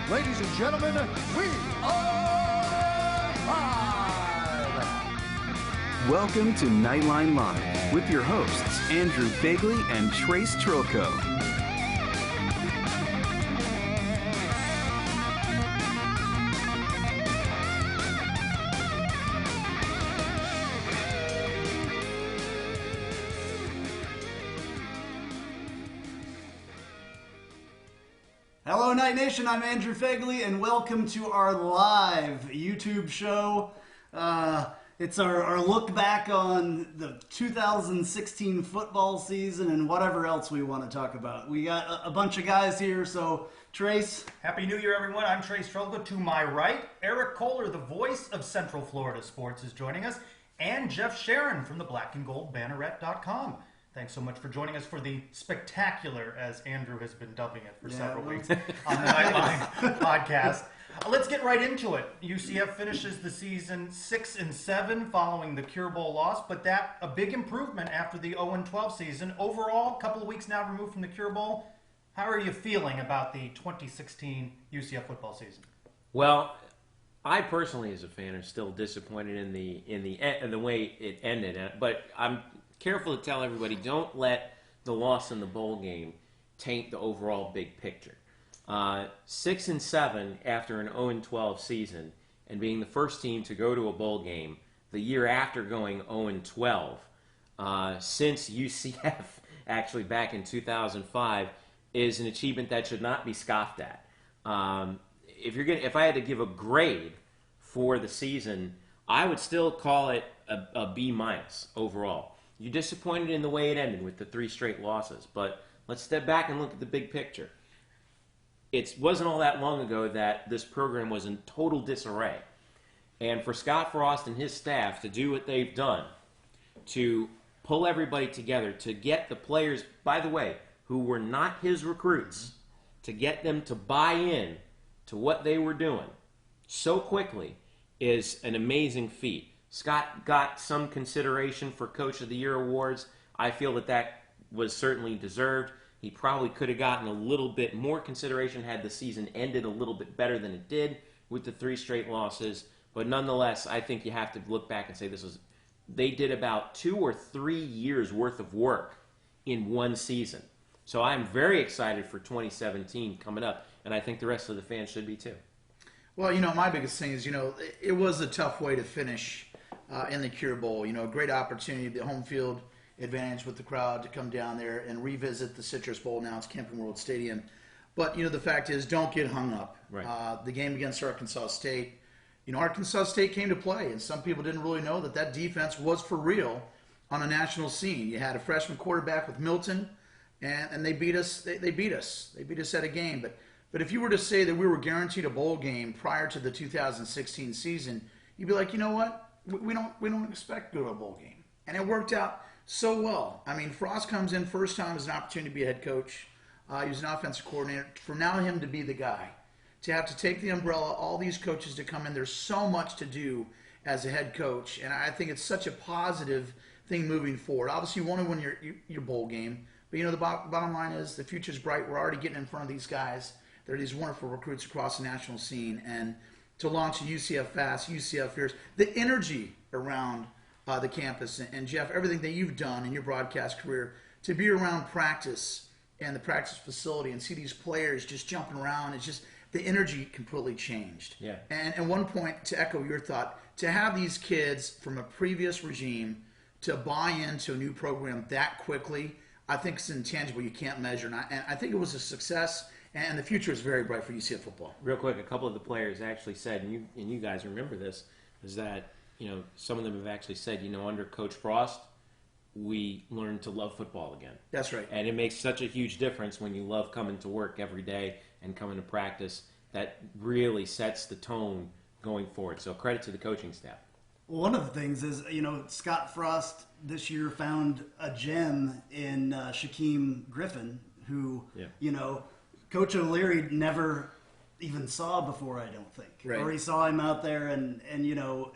Ladies and gentlemen, we are live! Welcome to Knightline Live with your hosts, Andrew Fagley and Trace Trilko. Hello, Night Nation. I'm Andrew Fagley, and welcome to our live YouTube show. It's our look back on the 2016 football season and whatever else we want to talk about. We got a bunch of guys here, so Trace. Happy New Year, everyone. I'm Trace Trilko. To my right, Eric Kohler, the voice of Central Florida Sports, is joining us, and Jeff Sharon from the blackandgoldbanneret.com. Thanks so much for joining us for the spectacular, as Andrew has been dubbing it for several weeks, on the Knightline podcast. Let's get right into it. UCF finishes the season 6-7 following the Cure Bowl loss, but that a big improvement after the 0-12 season. Overall, a couple of weeks now removed from the Cure Bowl. How are you feeling about the 2016 UCF football season? Well, I personally, as a fan, am still disappointed in the way it ended, but I'm careful to tell everybody, don't let the loss in the bowl game taint the overall big picture. 6-7 after an 0-12 season and being the first team to go to a bowl game the year after going 0-12 since UCF actually back in 2005 is an achievement that should not be scoffed at. If I had to give a grade for the season, I would still call it a B- overall. You're disappointed in the way it ended with the 3 straight losses, but let's step back and look at the big picture. It wasn't all that long ago that this program was in total disarray. And for Scott Frost and his staff to do what they've done, to pull everybody together, to get the players, by the way, who were not his recruits, to get them to buy in to what they were doing so quickly is an amazing feat. Scott got some consideration for Coach of the Year awards. I feel that was certainly deserved. He probably could have gotten a little bit more consideration had the season ended a little bit better than it did with the 3 straight losses. But nonetheless, I think you have to look back and say they did about 2 or 3 years worth of work in one season. So I'm very excited for 2017 coming up, and I think the rest of the fans should be too. Well, my biggest thing is, it was a tough way to finish in the Cure Bowl. A great opportunity, the home field advantage with the crowd to come down there and revisit the Citrus Bowl. Now it's Camping World Stadium. But, the fact is, don't get hung up. Right. The game against Arkansas State, Arkansas State came to play, and some people didn't really know that defense was for real on a national scene. You had a freshman quarterback with Milton, and they beat us. They beat us. They beat us at a game. But if you were to say that we were guaranteed a bowl game prior to the 2016 season, you'd be like, you know what? We don't expect to go to a bowl game. And it worked out so well. I mean, Frost comes in first time as an opportunity to be a head coach. He was an offensive coordinator. For now him to be the guy, to have to take the umbrella, all these coaches to come in, there's so much to do as a head coach. And I think it's such a positive thing moving forward. Obviously, you want to win your bowl game. But, the bottom line is the future's bright. We're already getting in front of these guys. There are these wonderful recruits across the national scene. And to launch a UCF Fast, UCF Fierce, the energy around the campus, and Jeff, everything that you've done in your broadcast career, to be around practice and the practice facility and see these players just jumping around, it's just the energy completely changed. Yeah. And at one point, to echo your thought, to have these kids from a previous regime to buy into a new program that quickly, I think it's intangible. You can't measure. And I think it was a success. And the future is very bright for UCF football. Real quick, a couple of the players actually said, and you guys remember this, is that some of them have actually said, under Coach Frost, we learned to love football again. That's right. And it makes such a huge difference when you love coming to work every day and coming to practice. That really sets the tone going forward. So credit to the coaching staff. One of the things is, Scott Frost this year found a gem in Shaquem Griffin, who, Coach O'Leary never even saw before, I don't think. Right. Or he saw him out there and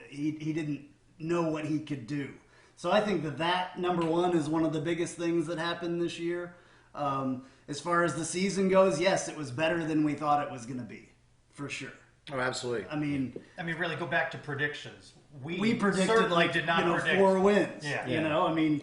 he didn't know what he could do. So I think that number one is one of the biggest things that happened this year. As far as the season goes, yes, it was better than we thought it was going to be. for sure. Oh, absolutely. I mean, really go back to predictions. we predicted certainly like did not predict 4 wins. Yeah. You know, I mean,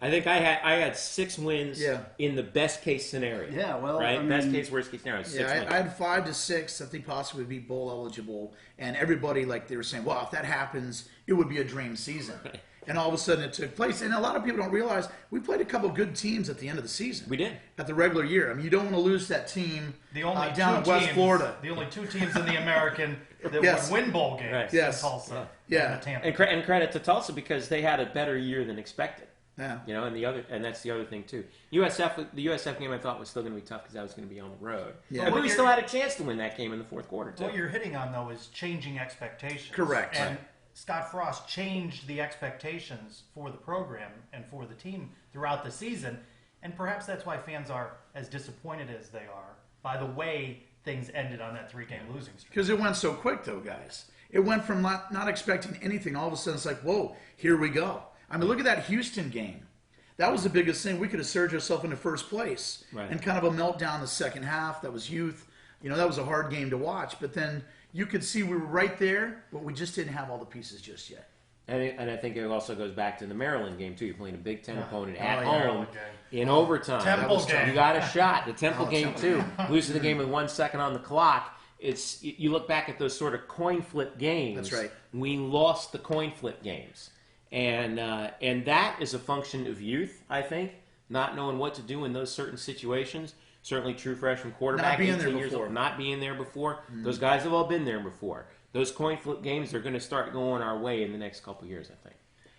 I think I had 6 wins Yeah. in the best case scenario. Yeah, well, right, I mean- best case, worst case scenario. 6 Yeah, wins. I had 5 to 6. I think possibly be bowl eligible, and everybody like they were saying, "Well, if that happens, it would be a dream season." And all of a sudden, it took place. And a lot of people don't realize we played a couple good teams at the end of the season. We did. At the regular year. I mean, you don't want to lose that team The only down in two West teams, Florida. The only 2 teams in the American that Yes. would win bowl games. Right. Yes. Tulsa. Yeah. And Tampa. And credit to Tulsa because they had a better year than expected. Yeah. You know, and that's the other thing too. The USF game I thought was still going to be tough because I was going to be on the road. Yeah. But we still had a chance to win that game in the fourth quarter too. What you're hitting on, though, is changing expectations. Correct. And Scott Frost changed the expectations for the program and for the team throughout the season. And perhaps that's why fans are as disappointed as they are by the way things ended on that 3-game losing streak. Because it went so quick, though, guys. It went from not expecting anything. All of a sudden, it's like, whoa, here we go. I mean, look at that Houston game. That was the biggest thing. We could have surged ourselves into first place. Right. And kind of a meltdown in the second half. That was youth. You know, that was a hard game to watch. But then you could see we were right there, but we just didn't have all the pieces just yet. And I think it also goes back to the Maryland game too. You're playing a Big Ten opponent at yeah. home Maryland in overtime. Temple game. You got a shot. The Temple game Temple. too. Losing the game with 1 second on the clock. You look back at those sort of coin flip games. That's right. We lost the coin flip games, and that is a function of youth. I think not knowing what to do in those certain situations. Certainly true freshman quarterback, Not being there 18 years before. old, not being there before. Those guys have all been there before. Those coin flip games are going to start going our way in the next couple years, I think.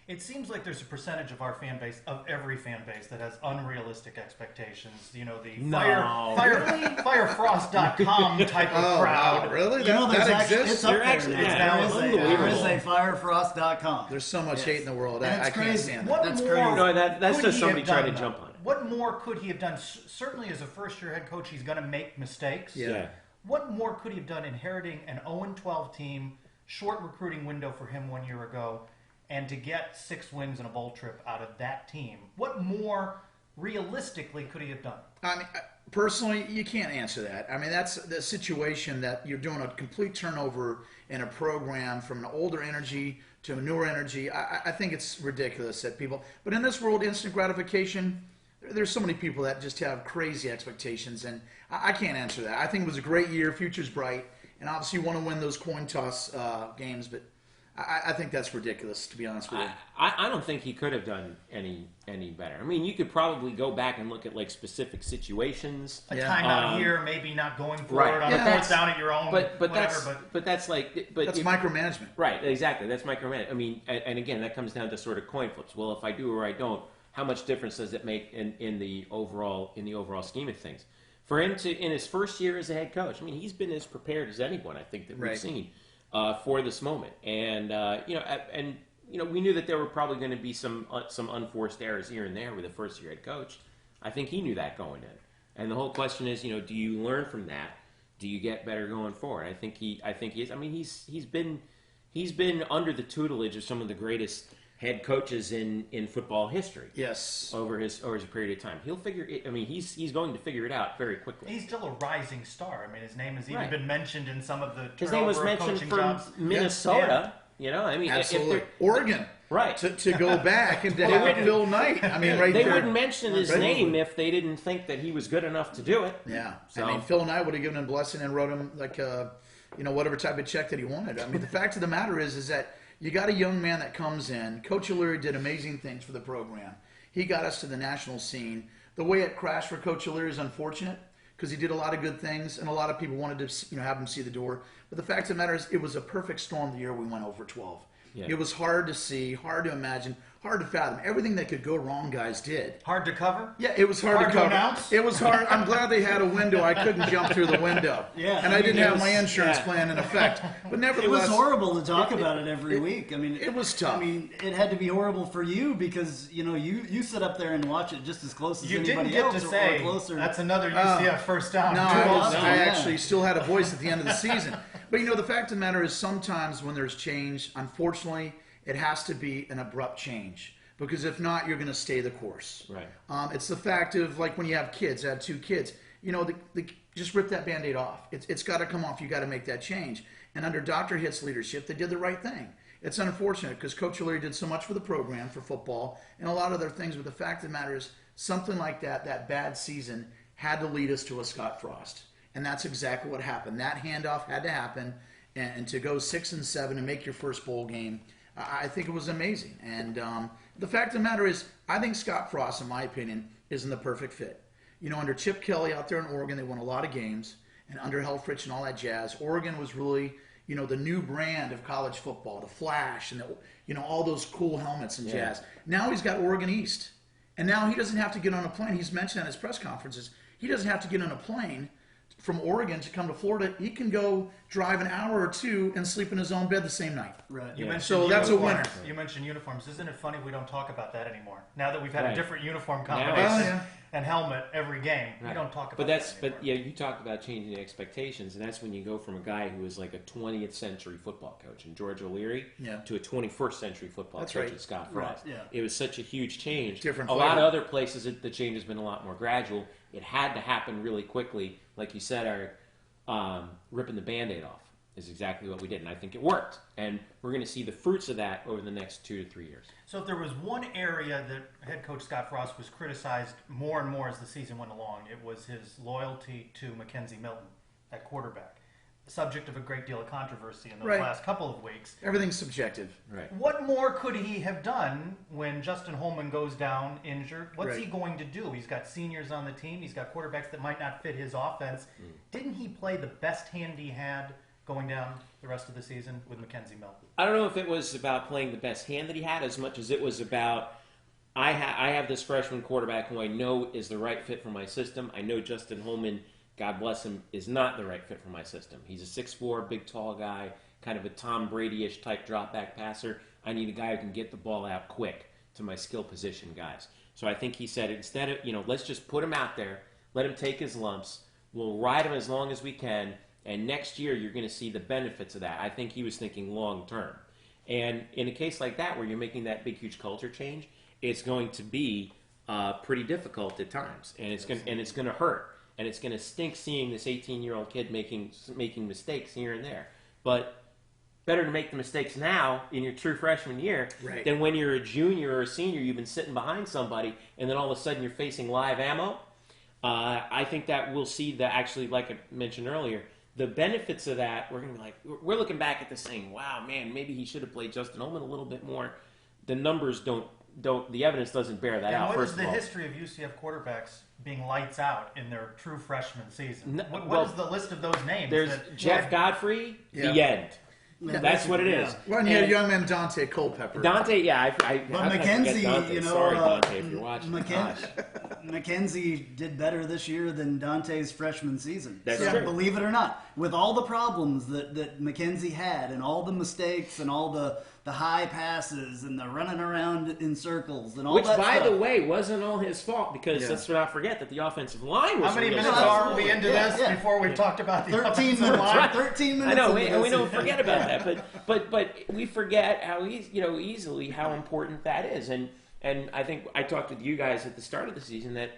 It seems like there's a percentage of our fan base, of every fan base, that has unrealistic expectations. You know, the No. firefrost.com type of crowd. Wow, really? you know, there's that actually, exists? it's up You're there actually- now. yeah, There is unbelievable. a firefrost.com. There's so much hate in the world. And I it's can't crazy. stand What that. That's more crazy. No, that's could just he somebody have trying done, to jump though? on it. What more could he have done? Certainly, as a first-year head coach, he's going to make mistakes. Yeah. What more could he have done inheriting an 0-12 team, short recruiting window for him 1 year ago, and to get 6 wins and a bowl trip out of that team? What more realistically could he have done? I mean, personally, you can't answer that. I mean, that's the situation that you're doing a complete turnover in a program from an older energy to a newer energy. I think it's ridiculous that people. But in this world, instant gratification, there's so many people that just have crazy expectations, and I can't answer that. I think it was a great year. Future's bright, and obviously you want to win those coin toss games, but I think that's ridiculous, to be honest with you. I don't think he could have done any better. I mean, you could probably go back and look at like specific situations. A Yeah. timeout here, maybe not going for Right. it on Yeah. a fourth down at your own, But whatever. that's like but That's if- micromanagement. Right, exactly. That's micromanagement. I mean, and again, that comes down to sort of coin flips. Well, if I do or I don't, how much difference does it make in the overall scheme of things? For him to in his first year as a head coach, I mean, he's been as prepared as anyone I think that we've Right. seen for this moment. And we knew that there were probably going to be some unforced errors here and there with a first year head coach. I think he knew that going in. And the whole question is, do you learn from that? Do you get better going forward? I think he is. I mean, he's been under the tutelage of some of the greatest head coaches in football history. Yes. Over his period of time, he'll figure it. I mean, he's going to figure it out very quickly. He's still a rising star. I mean, his name has even Right. been mentioned in some of the His name was turnover of mentioned coaching from jobs. Minnesota. I mean, if Absolutely. they're- Oregon. Right. To go back and to have Phil Knight. I mean, right they there. wouldn't mention his Right. name if they didn't think that he was good enough to do it. Yeah. So- I mean, Phil Knight would have given him a blessing and wrote him like whatever type of check that he wanted. I mean, the fact of the matter is that you got a young man that comes in. Coach O'Leary did amazing things for the program. He got us to the national scene. The way it crashed for Coach O'Leary is unfortunate because he did a lot of good things and a lot of people wanted to have him see the door. But the fact of the matter is it was a perfect storm the year we went over 12. Yeah. It was hard to see, hard to imagine, hard to fathom. Everything that could go wrong, guys did. Hard to cover? Yeah, it was hard Hard to to cover. announce? It was hard. I'm glad they had a window. I couldn't jump through the window. Yeah, and I I mean, didn't it have was- my insurance yeah. plan in effect. But It nevertheless, was horrible to talk about it every week. I mean, it was tough. I mean, it had to be horrible for you because you sit up there and watch it just as close as You anybody didn't get else to or say closer. that's another UCF first down. No, Too I awesome, yeah. actually still had a voice at the end of the season. But the fact of the matter is sometimes when there's change, unfortunately, it has to be an abrupt change. Because if not, you're going to stay the course. Right. It's the fact of like when you have kids. I had 2 kids. The just rip that Band-Aid off. It's got to come off. You got to make that change. And under Dr. Hitt's leadership, they did the right thing. It's unfortunate because Coach O'Leary did so much for the program, for football, and a lot of other things. But the fact of the matter is, something like that bad season had to lead us to a Scott Frost. And that's exactly what happened. That handoff had to happen. And to go 6-7 and make your first bowl game, I think it was amazing. And the fact of the matter is, I think Scott Frost, in my opinion, isn't the perfect fit. You know, under Chip Kelly out there in Oregon, they won a lot of games. And under Helfrich and all that jazz, Oregon was really, you know, the new brand of college football, the flash and, all those cool helmets and jazz. Now he's got Oregon East. And now he doesn't have to get on a plane. He's mentioned at his press conferences, he doesn't have to get on a plane from Oregon to come to Florida. He can go drive an hour or two and sleep in his own bed the same night. Right. You mentioned So that's a winner. You mentioned uniforms. Isn't it funny we don't talk about that anymore? Now that we've had a different uniform Now combination it's- and helmet every game, we don't talk about that anymore. You talked about changing the expectations, and that's when you go from a guy who was like a 20th century football coach in George O'Leary to a 21st century football That's coach right. in Scott Frost. Right, yeah. It was such a huge change. Different a lot flavor. of other places, the change has been a lot more gradual. It had to happen really quickly. Like you said, Eric, ripping the Band-Aid off is exactly what we did, and I think it worked. And we're going to see the fruits of that over the next 2 to 3 years. So if there was one area that head coach Scott Frost was criticized more and more as the season went along, it was his loyalty to Mackenzie Milton at quarterback. The subject of a great deal of controversy in the last couple of weeks. Everything's subjective. Right. What more could he have done when Justin Holman goes down injured? What's he going to do? He's got seniors on the team. He's got quarterbacks that might not fit his offense. Didn't he play the best hand he had going down the rest of the season with Mackenzie Milton? I don't know if it was about playing the best hand that he had as much as it was about I have this freshman quarterback who I know is the right fit for my system. I know Justin Holman, God bless him, is not the right fit for my system. He's a 6'4", big, tall guy, kind of a Tom Brady-ish type drop-back passer. I need a guy who can get the ball out quick to my skill position guys. So I think he said, instead of, let's just put him out there, let him take his lumps, we'll ride him as long as we can, and next year you're going to see the benefits of that. I think he was thinking long-term. And in a case like that where you're making that big, huge culture change, it's going to be pretty difficult at times, and it's going to hurt. And it's going to stink seeing this 18-year-old kid making mistakes here and there. But better to make the mistakes now in your true freshman year than when you're a junior or a senior, you've been sitting behind somebody, and then all of a sudden you're facing live ammo. I think that we'll see that actually, like I mentioned earlier, the benefits of that, we're going to be like, we're looking back at this saying, wow, man, maybe he should have played Justin Holman a little bit more. The numbers don't the evidence doesn't bear that out. What First is the of all, history of UCF quarterbacks being lights out in their true freshman season? What well, is the list of those names? there's Jeff Godfrey, the end. That's what it is. Well, and you had young man Dante Culpepper. Dante, yeah, But Mackenzie, Dante. Sorry, Dante, if you're watching. Mackenzie did better this year than Dante's freshman season. That's true. Believe it or not, with all the problems that Mackenzie had and all the mistakes and all the high passes and the running around in circles and all Which, that by stuff. the way, wasn't all his fault because let's not forget that the offensive line was. How many really minutes slow. are we into this before we've talked about the 13 offensive minutes. line? 13 minutes. I know, into and we this. don't forget about that, but we forget how easily how important that is, and I think I talked with you guys at the start of the season that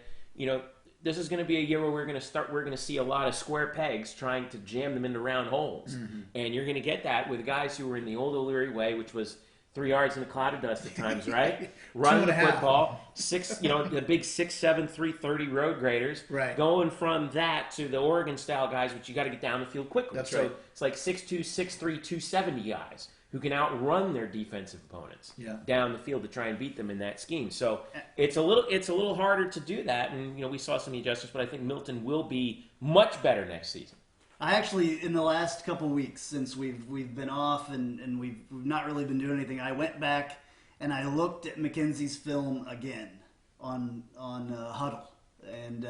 this is going to be a year where we're going to see a lot of square pegs trying to jam them into round holes, and you're going to get that with guys who were in the old O'Leary way, which was 3 yards in a cloud of dust at times, right? Running the football, the big 6'7", 330 road graders, going from that to the Oregon style guys, which you got to get down the field quickly. That's so right. it's like 6'2", 6'3", 270 guys who can outrun their defensive opponents down the field to try and beat them in that scheme. So it's a little harder to do that, and we saw some adjustments, but I think Milton will be much better next season. I actually, in the last couple weeks since we've been off and we've not really been doing anything, I went back and I looked at Mackenzie's film again on Huddle, and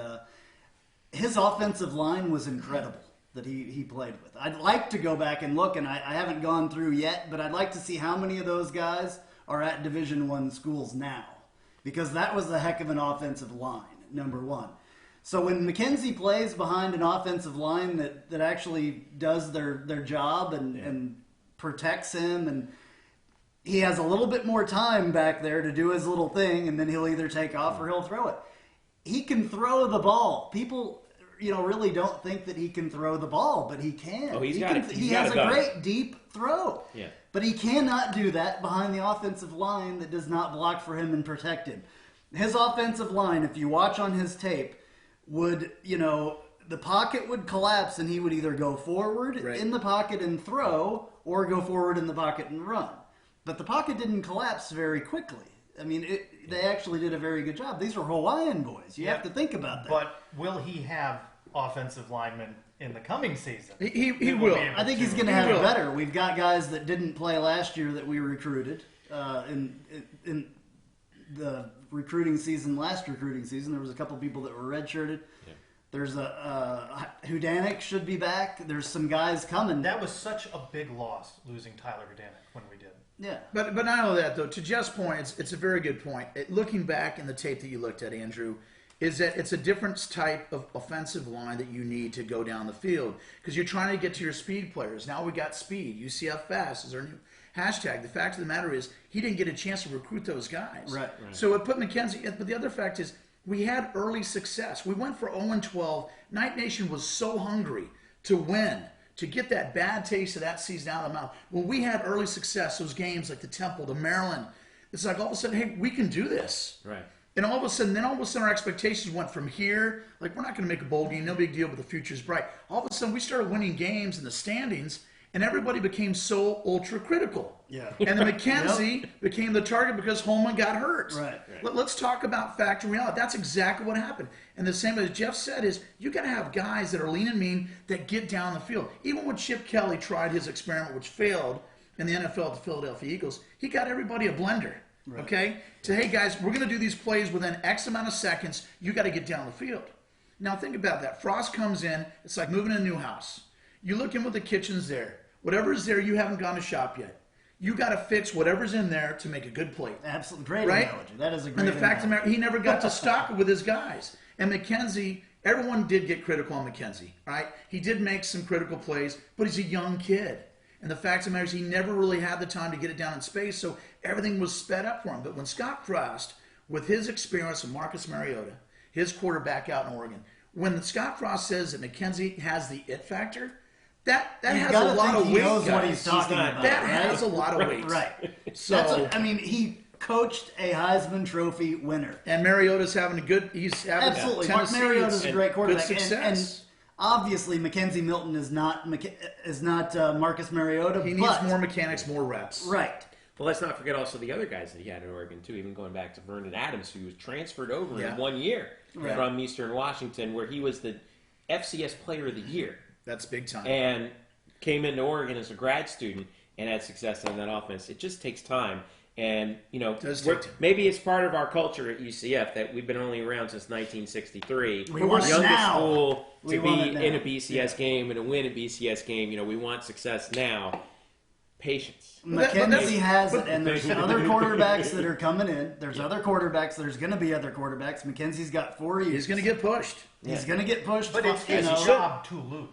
his offensive line was incredible that he played with. I'd like to go back and look, and I haven't gone through yet, but I'd like to see how many of those guys are at Division I schools now, because that was a heck of an offensive line, number one. So when Mackenzie plays behind an offensive line that actually does their job and protects him, and he has a little bit more time back there to do his little thing, and then he'll either take off or he'll throw it. He can throw the ball. People really don't think that he can throw the ball, but he can. Oh, he got has a gun. great deep throw. Yeah. But he cannot do that behind the offensive line that does not block for him and protect him. His offensive line, if you watch on his tape, would, the pocket would collapse and he would either go forward in the pocket and throw or go forward in the pocket and run. But the pocket didn't collapse very quickly. I mean, they actually did a very good job. These are Hawaiian boys. You have to think about that. But will he have offensive linemen in the coming season? He will. I think he's going to have it better. We've got guys that didn't play last year that we recruited in the last recruiting season. There was a couple people that were redshirted. Yeah. There's Hudanik should be back. There's some guys coming. That was such a big loss, losing Tyler Hudanik when we did. Yeah. But not only that, though, to Jeff's point, it's a very good point. Looking back in the tape that you looked at, Andrew, is that it's a different type of offensive line that you need to go down the field because you're trying to get to your speed players. Now we got speed. UCF Fast is our new hashtag. The fact of the matter is he didn't get a chance to recruit those guys. Right. So it put McKenzie, but the other fact is we had early success. We went for 0-12. Knight Nation was so hungry to win, to get that bad taste of that season out of the mouth. When we had early success, those games like the Temple, the Maryland, it's like all of a sudden, hey, we can do this. Right. And all of a sudden our expectations went from here, like we're not going to make a bowl game, no big deal, but the future's bright. All of a sudden we started winning games in the standings, and everybody became so ultra critical. Yeah. And then McKenzie became the target because Holman got hurt. Right. Let's talk about fact and reality. That's exactly what happened. And the same as Jeff said is you got to have guys that are lean and mean that get down the field. Even when Chip Kelly tried his experiment, which failed in the NFL with the Philadelphia Eagles, he got everybody a blender. Right. Okay? So, hey, guys, we're going to do these plays within X amount of seconds. You got to get down the field. Now, think about that. Frost comes in. It's like moving in a new house. You look in what the kitchen's there. Whatever's there, you haven't gone to shop yet. You got to fix whatever's in there to make a good plate. Absolutely. Great right? analogy. That is a great And the fact of the analogy. matter, he never got to stock it with his guys. And McKenzie, everyone did get critical on McKenzie, right? He did make some critical plays, but he's a young kid. And the fact of the matter is he never really had the time to get it down in space, so everything was sped up for him. But when Scott Frost, with his experience with Marcus Mariota, his quarterback out in Oregon, when Scott Frost says that McKenzie has the it factor, that has a lot of weight, knows what guys. he's talking about. That right? has a lot of weight. Right. So, he coached a Heisman Trophy winner. and Mariota's having a good. He's having Absolutely. Mark Tennessee, Mariota's a great quarterback. Good success. And obviously, Mackenzie Milton is not Marcus Mariota. He needs more mechanics, more reps. Right. Well, let's not forget also the other guys that he had in Oregon, too, even going back to Vernon Adams, who was transferred over in 1 year from Eastern Washington, where he was the FCS Player of the Year. That's big time. And came into Oregon as a grad student and had success in that offense. It just takes time. And, maybe it's part of our culture at UCF that we've been only around since 1963. We want the it youngest now. school to We want be it now. in a BCS game and to win a BCS game. We want success now. Patience. Mackenzie has it, and there's other quarterbacks that are coming in. There's other quarterbacks. There's going to be other quarterbacks. Mackenzie's got 4 years. He's going to get pushed. He's going to get pushed. But it's his job to lose.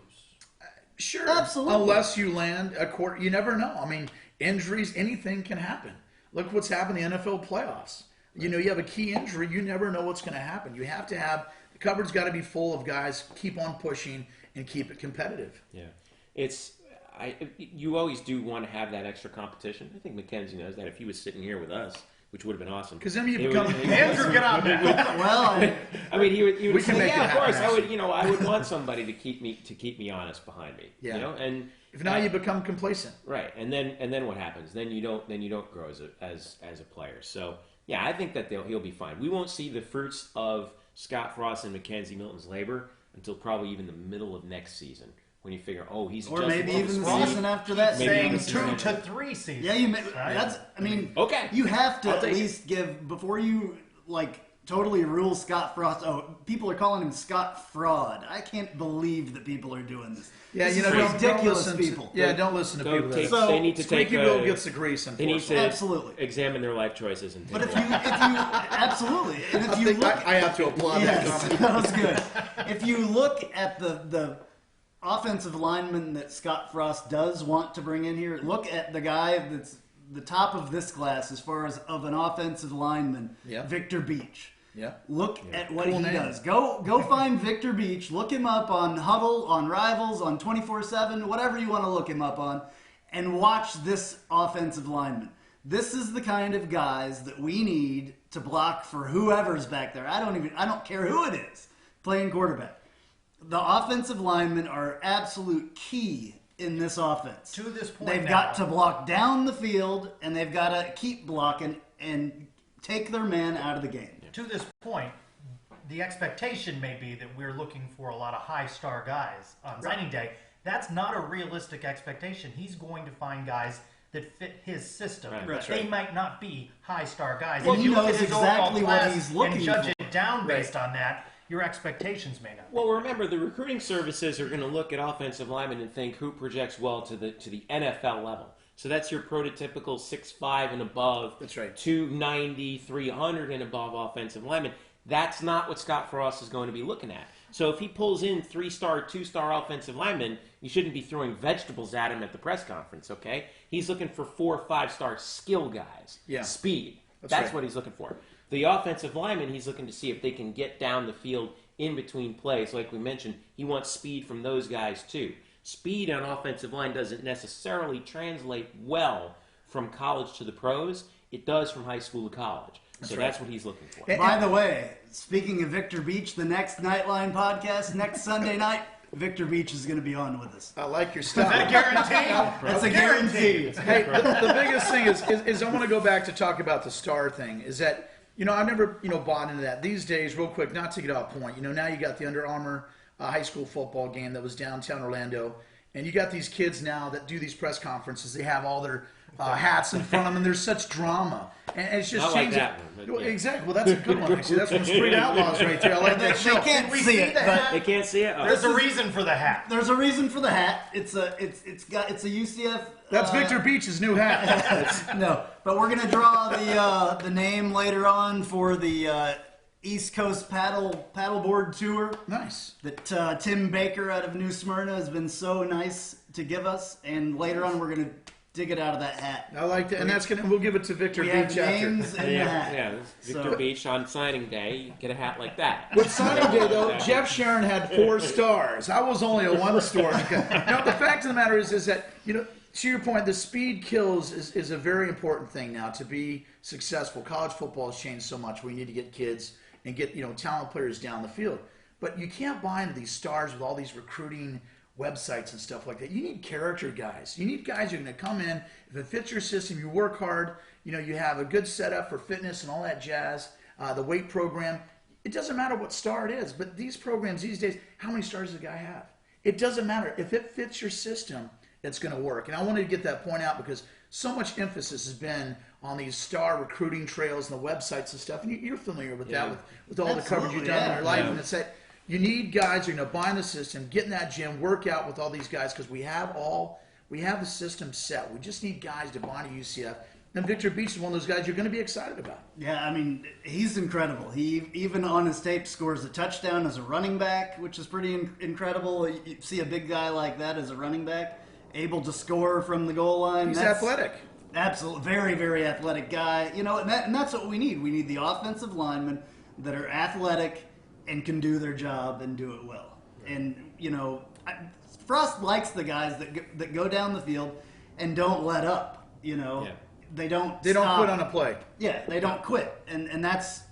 Sure. Absolutely. Unless you land a quarter. You never know. I mean, injuries, anything can happen. Look what's happened in the NFL playoffs. You have a key injury. You never know what's going to happen. You have to have – the cupboard's got to be full of guys. Keep on pushing and keep it competitive. Yeah. You always do want to have that extra competition. I think Mackenzie knows that if he was sitting here with us, which would have been awesome. Because then you become – Andrew, get out there. Well, I mean, he would can say, make it of course, happen, I would want somebody to keep me honest behind me. Yeah. And if not, you become complacent. right, and then what happens? Then you don't grow as a player. So yeah, I think that he'll be fine. We won't see the fruits of Scott Frost and Mackenzie Milton's labor until probably even the middle of next season, when you figure, he's or just maybe above even the Frost. season after that. Maybe Saying even 2 season to 3 seasons. Yeah, right? that's. I mean, okay. You have to I'll at take it. least give before you totally rule Scott Frost. Oh, people are calling him Scott Fraud. I can't believe that people are doing this. Yeah, This is don't ridiculous, listen people. don't listen to Don't people. take- that So, they need to take Squeaky wheel gets the grease, They need unfortunately. to Absolutely. examine their life choices and But take if a you look. absolutely, and if you look, I have to applaud that yes, comment. that was good. If you look at the offensive lineman that Scott Frost does want to bring in here, look at the guy that's the top of this class as far as of an offensive lineman, Yep. Victor Beach. Yeah. Look at what Cool he name. does. Go find Victor Beach. Look him up on Huddle, on Rivals, on 24/7, whatever you want to look him up on, and watch this offensive lineman. This is the kind of guys that we need to block for whoever's back there. I don't care who it is playing quarterback. The offensive linemen are absolute key in this offense. To this point they've now- got to block down the field, and they've got to keep blocking and take their man out of the game. To this point, the expectation may be that we're looking for a lot of high-star guys on signing day. That's not a realistic expectation. He's going to find guys that fit his system. Right. That's They right. might not be high-star guys. Well, If he you look knows at his exactly overall what class he's looking and judge for. it down based on that, your expectations may not. Well, remember, the recruiting services are going to look at offensive linemen and think who projects well to the NFL level. So that's your prototypical 6'5" and above, That's right. 290, 300 and above offensive linemen. That's not what Scott Frost is going to be looking at. So if he pulls in 3-star, 2-star offensive linemen, you shouldn't be throwing vegetables at him at the press conference, okay? He's looking for 4 or 5-star skill guys. Yeah. Speed. That's That's right. what he's looking for. The offensive lineman, he's looking to see if they can get down the field in between plays. Like we mentioned, he wants speed from those guys too. Speed on offensive line doesn't necessarily translate well from college to the pros. It does from high school to college. So that's what he's looking for. By the way, speaking of Victor Beach, the next Knightline podcast, next Sunday night, Victor Beach is going to be on with us. I like your style. That's a guarantee. Hey, the biggest thing is I want to go back to talk about the star thing. Is that I've never bought into that. These days, real quick, not to get off point. Now you got the Under Armour high school football game that was downtown Orlando, and you got these kids now that do these press conferences. They have all their hats in front of them, and there's such drama, and it's just Not like changing. that one, but Well, yeah. Exactly. Well, that's a good one. Actually, that's from Street Outlaws right there. I like that show. They can't we see see it, the but hat? They can't see it? Oh. There's a reason for the hat. there's a reason for the hat. It's a UCF. That's Victor Beach's new hat. No, but we're gonna draw the name later on for the East Coast paddleboard tour Nice. that Tim Baker out of New Smyrna has been so nice to give us, and later on we're gonna dig it out of that hat. I like that, and we'll give it to Victor We Beach have after. names in the hat. Yeah, Victor So- Beach on signing day, you get a hat like that. With signing day, though, Jeff Sharon had 4 stars. I was only a 1 star. Now, the fact of the matter is that, to your point, the speed kills is a very important thing now to be successful. College football has changed so much. We need to get kids and get, talented players down the field. But you can't buy into these stars with all these recruiting websites and stuff like that. You need character guys. You need guys who are going to come in. If it fits your system, you work hard. You have a good setup for fitness and all that jazz. The weight program. It doesn't matter what star it is, but these programs these days, how many stars does a guy have? It doesn't matter. If it fits your system, it's going to work. And I wanted to get that point out because so much emphasis has been on these star recruiting trails and the websites and stuff. And you're familiar with that, with all the coverage you've done in your life. And it's that you need guys who are going to buy in the system, get in that gym, work out with all these guys because we have the system set. We just need guys to buy into UCF. And Victor Beach is one of those guys you're going to be excited about. Yeah, I mean, he's incredible. He, even on his tape, scores a touchdown as a running back, which is pretty incredible. You see a big guy like that as a running back, able to score from the goal line. He's athletic. Absolutely. Very, very athletic guy. And that's what we need. We need the offensive linemen that are athletic and can do their job and do it well. And, Frost likes the guys that go down the field and don't let up, Yeah. They don't Don't stop. quit on a play. Yeah, they don't quit. And that's,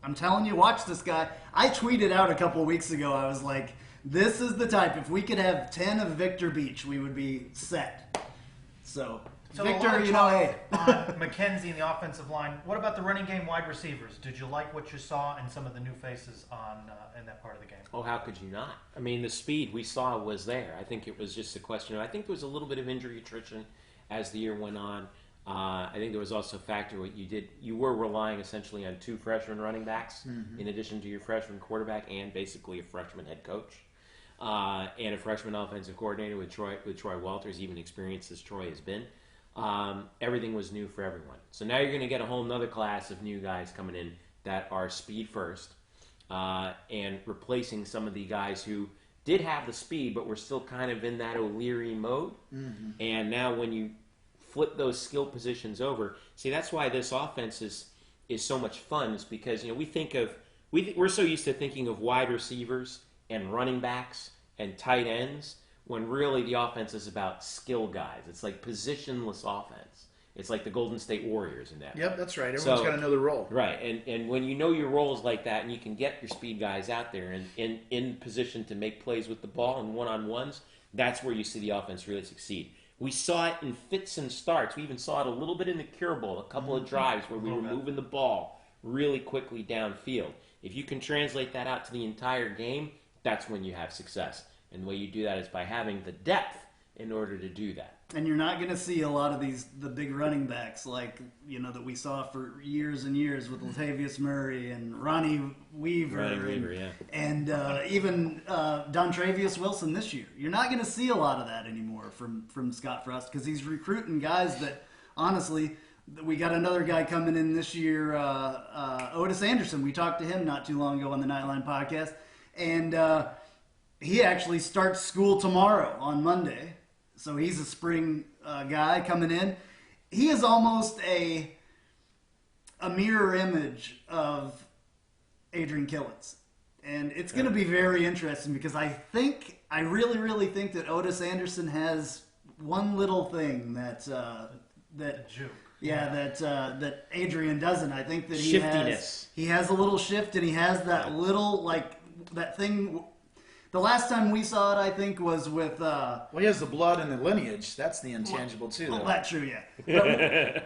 I'm telling you, watch this guy. I tweeted out a couple of weeks ago, I was like, this is the type, if we could have 10 of Victor Beach, we would be set. So So Victor, a lot of hey. talk on McKenzie in the offensive line. What about the running game wide receivers? Did you like what you saw and some of the new faces in that part of the game? Oh, how could you not? I mean, the speed we saw was there. I think it was just a question. I think there was a little bit of injury attrition as the year went on. I think there was also a factor what you did. You were relying essentially on 2 freshman running backs in addition to your freshman quarterback and basically a freshman head coach and a freshman offensive coordinator with Troy Walters, even experienced as Troy has been. Everything was new for everyone. So now you're going to get a whole nother class of new guys coming in that are speed first and replacing some of the guys who did have the speed but were still kind of in that O'Leary mode. And now when you flip those skill positions over, see, that's why this offense is so much fun, is because we think of we're so used to thinking of wide receivers and running backs and tight ends when really the offense is about skill guys. It's like positionless offense. It's like the Golden State Warriors in that. Yep, that's right. Everyone's got to know their role. Right, and when you know your roles like that, and you can get your speed guys out there and in position to make plays with the ball and one-on-ones, that's where you see the offense really succeed. We saw it in fits and starts. We even saw it a little bit in the Cure Bowl, a couple of drives where we were moving the ball really quickly downfield. If you can translate that out to the entire game, that's when you have success. And the way you do that is by having the depth in order to do that. And you're not going to see a lot of the big running backs like, that we saw for years and years with Latavius Murray and Ronnie Weaver. And even Dontravius Wilson this year. You're not going to see a lot of that anymore from Scott Frost because he's recruiting guys that, honestly, we got another guy coming in this year, Otis Anderson. We talked to him not too long ago on the Knightline podcast. And he actually starts school tomorrow on Monday. So he's a spring guy coming in. He is almost a mirror image of Adrian Killins. And it's going to be very interesting because I really, really think that Otis Anderson has one little thing that Adrian doesn't. I think that he has a little shift and he has that little, that thing. The last time we saw it, I think, was with... he has the blood and the lineage. That's the intangible, too. Well, that's true, yeah.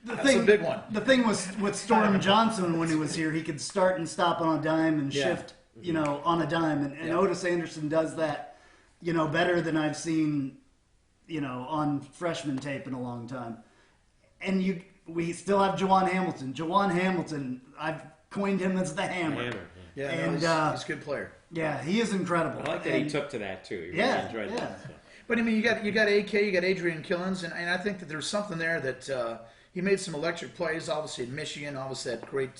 That's a big one. The thing was with Storm Johnson when he was here, he could start and stop on a dime and shift, on a dime. And Otis Anderson does that, better than I've seen, on freshman tape in a long time. And we still have Jawan Hamilton. Jawan Hamilton, I've coined him as the Hammer. Yeah, and he's a good player. Yeah, he is incredible. I like that he took to that too. He really enjoyed that. But I mean, you got AK, you got Adrian Killins, and I think that there's something there that he made some electric plays. Obviously at Michigan, obviously that great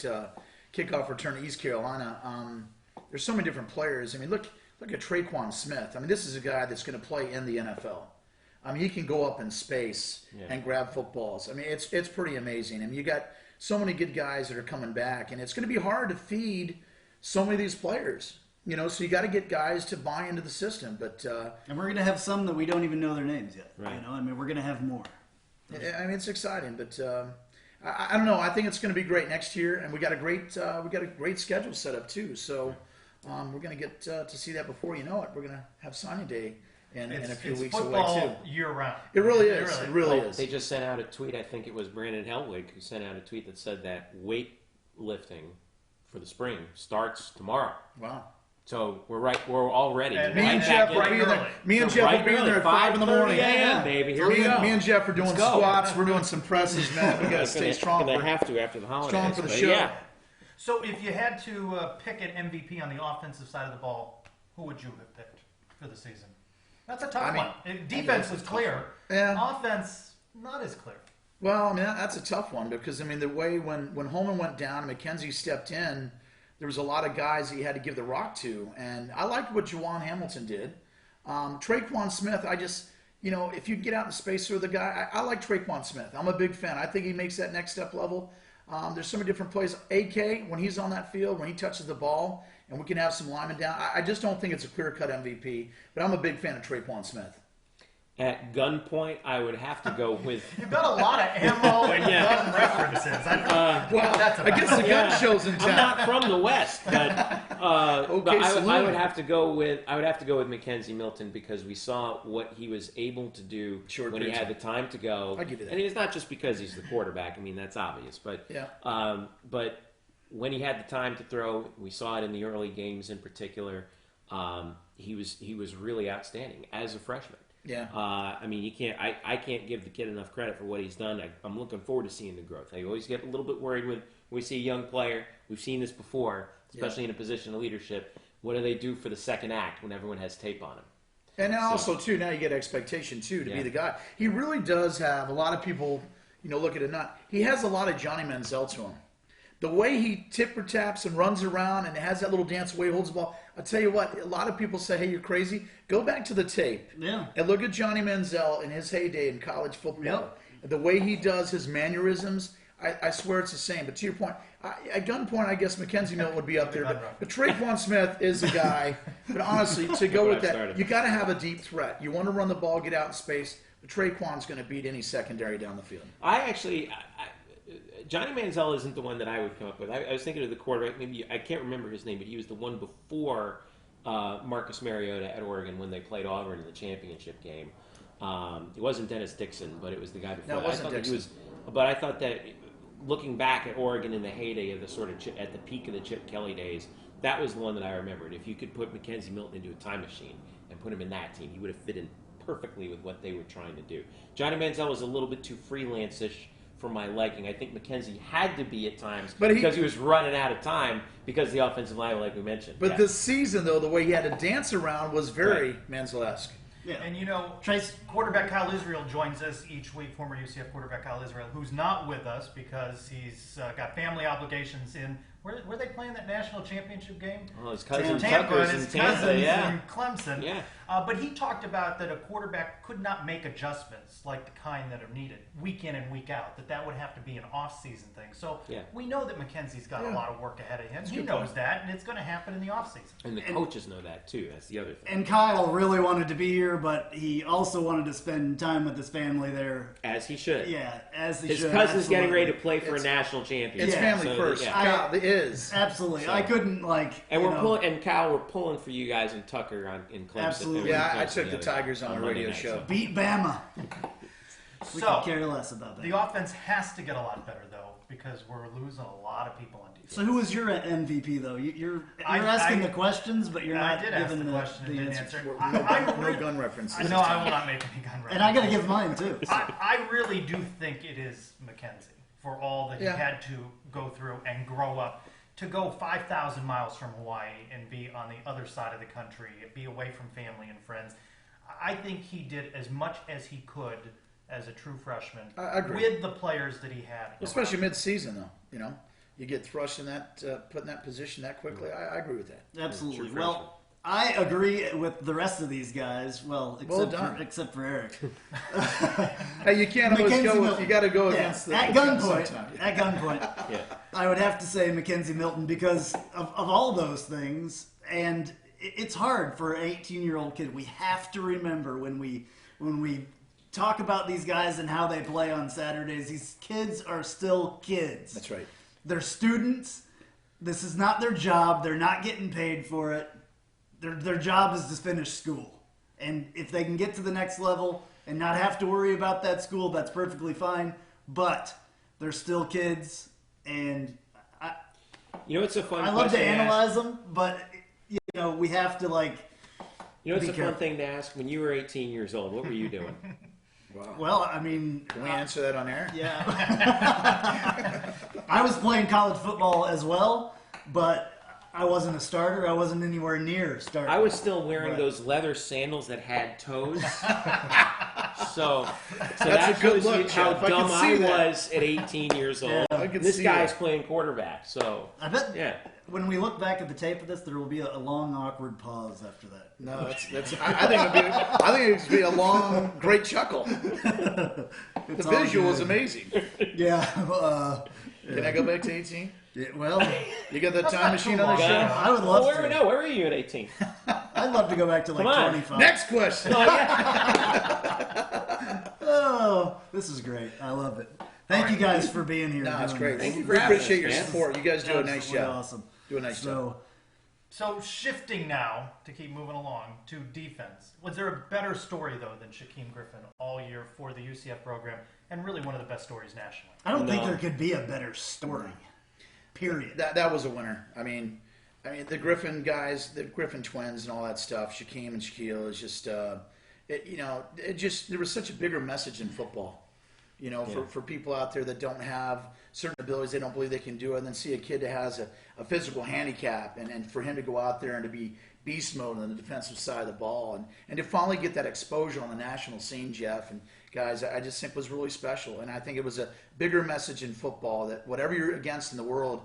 kickoff return to East Carolina. There's so many different players. I mean, look at Traquan Smith. I mean, this is a guy that's going to play in the NFL. I mean, he can go up in space and grab footballs. I mean, it's pretty amazing. I mean, you got so many good guys that are coming back, and it's going to be hard to feed so many of these players. So you got to get guys to buy into the system. But and we're going to have some that we don't even know their names yet. Right. I mean, we're going to have more. I mean, it's exciting, but I don't know. I think it's going to be great next year, and we got a great schedule set up too. So we're going to get to see that before you know it. We're going to have signing day in a few weeks away too. Year round. It really is. It really is. They just sent out a tweet. I think it was Brandon Helwig who sent out a tweet that said that weightlifting for the spring starts tomorrow. Wow. So we're all ready. And me and Jeff will be there. Me and Jeff will be there at 5 in the morning. Yeah, baby. Here we go. Me and Jeff are doing squats. We're doing some presses, man. We got to stay strong. They have to after the holidays. Strong for the show. Yeah. So if you had to pick an MVP on the offensive side of the ball, who would you have picked for the season? That's a tough one. Defense was clear. Yeah. Offense, not as clear. Well, I mean, that's a tough one because, I mean, the way when Holman went down and McKenzie stepped in, there was a lot of guys that he had to give the rock to. And I liked what Jawan Hamilton did. Traquan Smith, if you get out in space with the guy, I like Traquan Smith. I'm a big fan. I think he makes that next step level. There's so many different plays. AK, when he's on that field, when he touches the ball, and we can have some linemen down, I just don't think it's a clear-cut MVP. But I'm a big fan of Traquan Smith. At gunpoint, I would have to go with... You've got a lot of ammo and gun references. I guess the gun show's in town. I'm not from the West, but I would have to go with Mackenzie Milton because we saw what he was able to do when he had the time to go. I'll give you that. And it's not just because he's the quarterback. I mean, that's obvious. But but when he had the time to throw, we saw it in the early games in particular. He was really outstanding as a freshman. Yeah. I mean, I can't give the kid enough credit for what he's done. I'm looking forward to seeing the growth. I always get a little bit worried when we see a young player. We've seen this before, especially in a position of leadership. What do they do for the second act when everyone has tape on him? And now also, too, now you get expectation, too, to be the guy. He really does have a lot of people, look at it not. He has a lot of Johnny Manziel to him. The way he tipper-taps and runs around and has that little dance way he holds the ball, I'll tell you what, a lot of people say, hey, you're crazy. Go back to the tape and look at Johnny Manziel in his heyday in college football. Yep. The way he does his mannerisms, I swear it's the same. But to your point, at gunpoint, I guess Mackenzie Milton would be up there. But Traquan Smith is a guy. But honestly, to go with that, you got to have a deep threat. You want to run the ball, get out in space. But Traquan's going to beat any secondary down the field. Johnny Manziel isn't the one that I would come up with. I was thinking of the quarterback. Maybe I can't remember his name, but he was the one before Marcus Mariota at Oregon when they played Auburn in the championship game. It wasn't Dennis Dixon, but it was the guy before. No, it wasn't Dixon. But I thought that looking back at Oregon in the heyday of the sort of at the peak of the Chip Kelly days, that was the one that I remembered. If you could put Mackenzie Milton into a time machine and put him in that team, he would have fit in perfectly with what they were trying to do. Johnny Manziel was a little bit too freelance-ish for my liking. I think Mackenzie had to be at times because he was running out of time because of the offensive line, like we mentioned. But this season, though, the way he had to dance around was very Manziel-esque. Yeah. And Trace, quarterback Kyle Israel joins us each week, former UCF quarterback Kyle Israel, who's not with us because he's got family obligations in, where they playing that national championship game? Oh, his cousin Tampa, Tucker's and his in Tampa, cousins yeah. in Clemson. Yeah. But he talked about that a quarterback could not make adjustments like the kind that are needed week in and week out, that would have to be an off-season thing. So we know that Mackenzie's got a lot of work ahead of him. He knows that, and it's going to happen in the off-season. And the coaches know that, too. That's the other thing. And Kyle really wanted to be here, but he also wanted to spend time with his family there. As he should. Yeah, as he his should. His cousin's absolutely. getting ready to play for a national championship. It's family first. Kyle, it is. Absolutely. So, I couldn't, And Kyle, we're pulling for you guys and Tucker in Clemson. Absolutely. Yeah, I took the Tigers on the radio show. Beat Bama. We could care less about that. The offense has to get a lot better, though, because we're losing a lot of people on defense. So who was your MVP, though? You're asking the questions, but you're not giving the answer. No gun references. No, I will not make any gun references. And I got to give mine, too. I really do think it is Mackenzie for all that he had to go through and grow up. To go 5,000 miles from Hawaii and be on the other side of the country, be away from family and friends, I think he did as much as he could as a true freshman with the players that he had. Especially mid-season, though. You get thrust in that, put in that position that quickly. I agree with that. Absolutely. Well, I agree with the rest of these guys. Except for Eric. Hey, you can't always go with. You got to go against the at gunpoint. At gunpoint, I would have to say Mackenzie Milton because of all those things, and it's hard for an 18-year-old kid. We have to remember when we talk about these guys and how they play on Saturdays. These kids are still kids. That's right. They're students. This is not their job. They're not getting paid for it. Their job is to finish school. And if they can get to the next level and not have to worry about that school, that's perfectly fine. But they're still kids, and it's a fun. I love to analyze them, but we have to it's a fun thing to ask. When you were 18 years old, what were you doing? Wow. Well, I mean, can we answer that on air? Yeah. I was playing college football as well, but I wasn't a starter. I wasn't anywhere near starter. I was still wearing those leather sandals that had toes. so that's a good look. How dumb I was at 18 years old. Yeah, this guy's playing quarterback. So I bet when we look back at the tape of this, there will be a long, awkward pause after that. No, that's. I think it would be a long, great chuckle. The visual is amazing. Yeah. Can I go back to 18? Yeah, well, you got the time machine on the show? I would love to. No, where were you at 18? I'd love to go back to 25. Next question. Oh, this is great. I love it. Thank you guys for being here. No, it's great. Thank you for we having appreciate us, your support. You guys do a nice job. Awesome. Do a nice job. So shifting now to keep moving along to defense. Was there a better story though than Shaquem Griffin all year for the UCF program, and really one of the best stories nationally? I don't think there could be a better story. Period. That was a winner. I mean, the Griffin guys, the Griffin twins, and all that stuff. Shaquem and Shaquille is just, there was such a bigger message in football. For people out there that don't have certain abilities, they don't believe they can do it, and then see a kid that has a physical handicap, and for him to go out there and to be beast mode on the defensive side of the ball, and to finally get that exposure on the national scene, Jeff, and guys, I just think was really special. And I think it was a bigger message in football that whatever you're against in the world,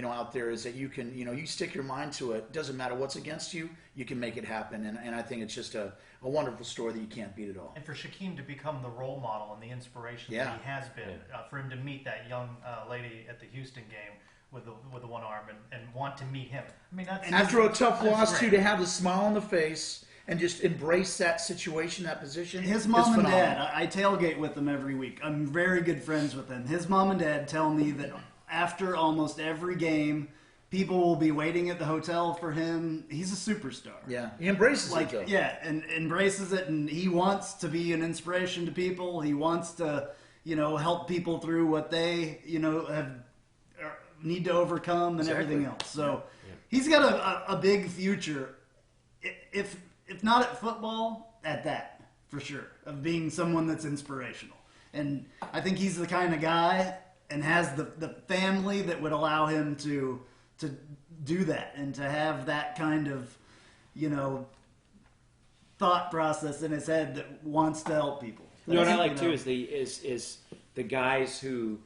out there is that you can, you stick your mind to it. Doesn't matter what's against you, you can make it happen. And I think it's just a wonderful story that you can't beat at all. And for Shaquem to become the role model and the inspiration Yeah. that he has been, for him to meet that young lady at the Houston game with the one arm and want to meet him. I mean, that's After a tough that's loss, great. too, to have the smile on the face and just embrace that situation, that position. His is mom and phenomenal. dad, I tailgate with them every week. I'm very good friends with them. His mom and dad tell me that after almost every game, people will be waiting at the hotel for him. He's a superstar. Yeah, he embraces it, though. Yeah, and embraces it, and he wants to be an inspiration to people. He wants to, help people through what they, need to overcome and everything else. So he's got a big future, if not at football, at that, for sure, of being someone that's inspirational. And I think he's the kind of guy and has the family that would allow him to do that and to have that kind of, thought process in his head that wants to help people. You know what I like too is the guys who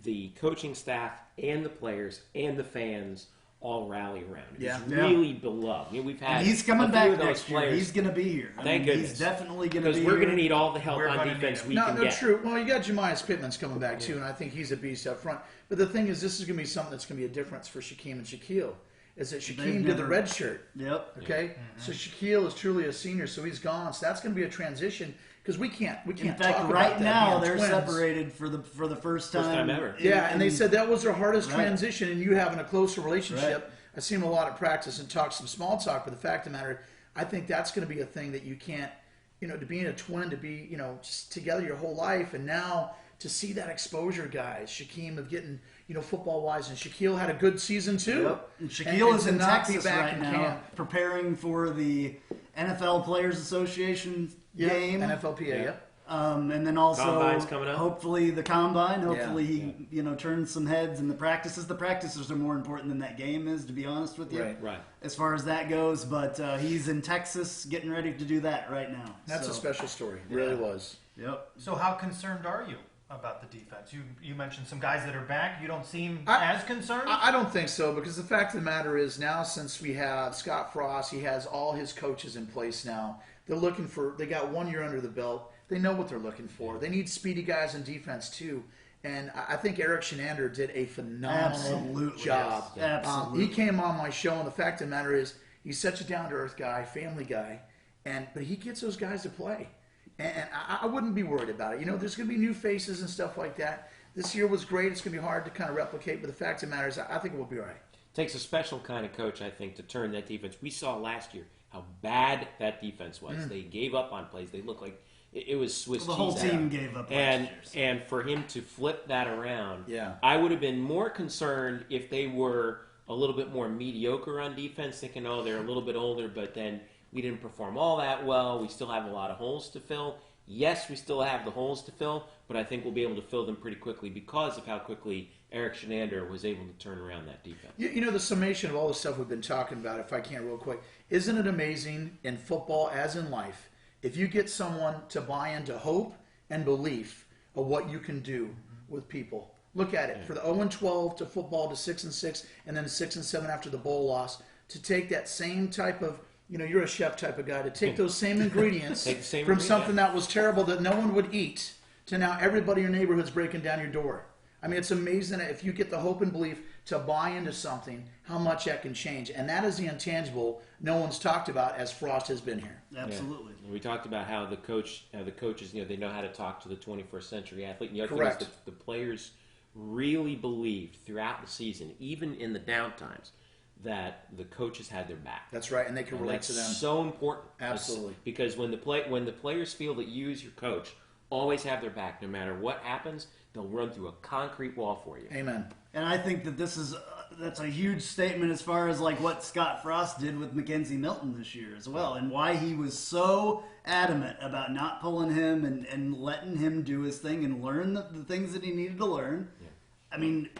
the coaching staff and the players and the fans all rally around. Yeah. He's really beloved. We've had And he's a coming few back of those next year. players. He's going to be here. Thank goodness. He's definitely going to be because here. we're going to need all the help We're on gonna defense need we No, can they're get. true. Well, you got Jemias Pittman's coming back too, and I think he's a beast up front. But the thing is, this is going to be something that's going to be a difference for Shaquem and Shaquille. Is that Shaquem did the red shirt? Yep. Okay, so Shaquille is truly a senior, so he's gone. So that's going to be a transition because we can't In talk fact, about right that now being they're twins. separated for the first time. time ever. Yeah, and they said that was their hardest Right. transition, and you having a closer relationship. Right. I've seen him a lot at practice and talk some small talk, but the fact of the matter, I think that's going to be a thing that you can't, to be in a twin, to be, just together your whole life, and now to see that exposure, guys, Shaquem of getting, football-wise, and Shaquille had a good season too. Yep. And Shaquille is to in not be Texas back right in now, camp. preparing for the NFL Players Association game. NFLPA, yeah. And then also, Combine's coming up. hopefully the combine. Hopefully Yeah. he, turns some heads in the practices. The practices are more important than that game is, to be honest with you. Right. As far as that goes, but he's in Texas, getting ready to do that right now. That's So, a special story. It really was. Yep. So how concerned are you about the defense? You mentioned some guys that are back. You don't seem I- as concerned? I don't think so, because the fact of the matter is now, since we have Scott Frost, he has all his coaches in place now. They got 1 year under the belt. They know what they're looking for. They need speedy guys in defense too. And I think Eric Shenander did a phenomenal Absolutely, job. yes. Absolutely. He came on my show, and the fact of the matter is, he's such a down-to-earth guy, family guy, but he gets those guys to play. And I wouldn't be worried about it. There's going to be new faces and stuff like that. This year was great. It's going to be hard to kind of replicate, but the fact of the matter is, I think we'll be all right. Takes a special kind of coach, I think, to turn that defense. We saw last year how bad that defense was. They gave up on plays. They looked like it was Swiss The whole cheese. team gave up last and year. So. and for him to flip that around, Yeah. I would have been more concerned if they were a little bit more mediocre on defense, thinking, oh, they're a little bit older, but then we didn't perform all that well. We still have a lot of holes to fill. Yes, we still have the holes to fill, but I think we'll be able to fill them pretty quickly because of how quickly Eric Shenander was able to turn around that defense. The summation of all the stuff we've been talking about, if I can real quick, isn't it amazing in football as in life, if you get someone to buy into hope and belief of what you can do with people? Look at it. For the 0-12 to football to 6-6, and then 6-7 after the bowl loss, to take that same type of, you're a chef type of guy, to take those same ingredients Take the same from ingredient, something that was terrible that no one would eat to now everybody in your neighborhood's breaking down your door. I mean, it's amazing if you get the hope and belief to buy into something, how much that can change. And that is the intangible no one's talked about as Frost has been here. Absolutely. Yeah. We talked about how the coaches, they know how to talk to the 21st century athlete. And the other Correct. thing is the players really believed throughout the season, even in the downtimes, that the coaches had their back. That's right, and they can And relate that's to them. so important. Absolutely. Because when the players feel that you as your coach always have their back, no matter what happens, they'll run through a concrete wall for you. Amen. And I think that that's a huge statement as far as like what Scott Frost did with Mackenzie Milton this year as well, and why he was so adamant about not pulling him and letting him do his thing and learn the things that he needed to learn. Yeah. I mean,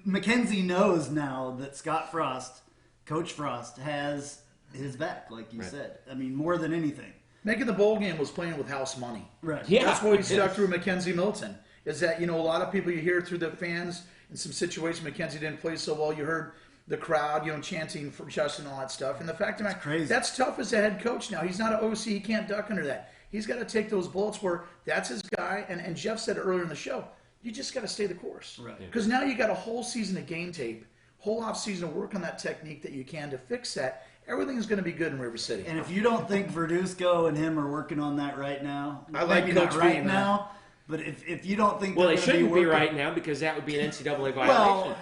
Mackenzie knows now that Scott Frost, Coach Frost, has his back, like you said. I mean, more than anything. Making the bowl game was playing with house money. Right. Yeah. That's why he stuck through Mackenzie Milton. is that, a lot of people you hear through the fans in some situations, Mackenzie didn't play so well. You heard the crowd, chanting for Justin and all that stuff. And the fact of the matter, crazy. that's tough as a head coach now. He's not an OC. He can't duck under that. He's got to take those bullets where that's his guy. And Jeff said it earlier in the show, you just got to stay the course. Right. Because now you got a whole season of game tape, whole off season to work on that technique that you can to fix that. Everything's going to be good in River City. And if you don't think Verduzco and him are working on that right now, I like maybe not Coach right B, man. now, but if you don't think Well, they're it gonna shouldn't be working, right now because that would be an NCAA violation. Well,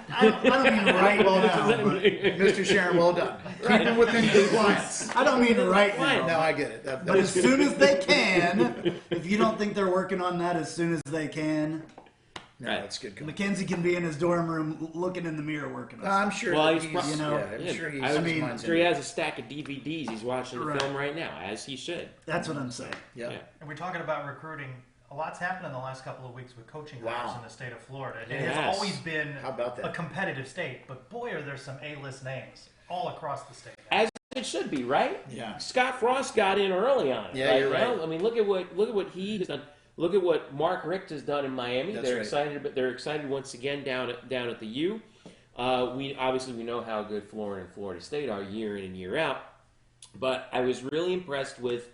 I don't mean right now, but Mr. Sharon, well done. Keep him within compliance. I don't mean right now. No, I get it. That But was as soon as they can, if you don't think they're working on that as soon as they can, no, that's good. Mackenzie can be in his dorm room looking in the mirror working on I'm sure. Well, that he's he's, pro- you know, yeah, I'm sure he's. I his mean, mind's in he it. has a stack of DVDs he's watching the Right. film right now, as he should. That's what I'm saying. Yeah. Yeah. And we're talking about recruiting. A lot's happened in the last couple of weeks with coaching hires Wow. in the state of Florida. It Yes. has always been How about that? a competitive state, but boy, are there some A-list names all across the state. As it should be, right? Yeah. Scott Frost got in early on it. Yeah, you're right. now. I mean, look at what he has done. Look at what Mark Richt has done in Miami. That's they're right. excited, but they're excited once again down at the U. We know how good Florida and Florida State are year in and year out. But I was really impressed with.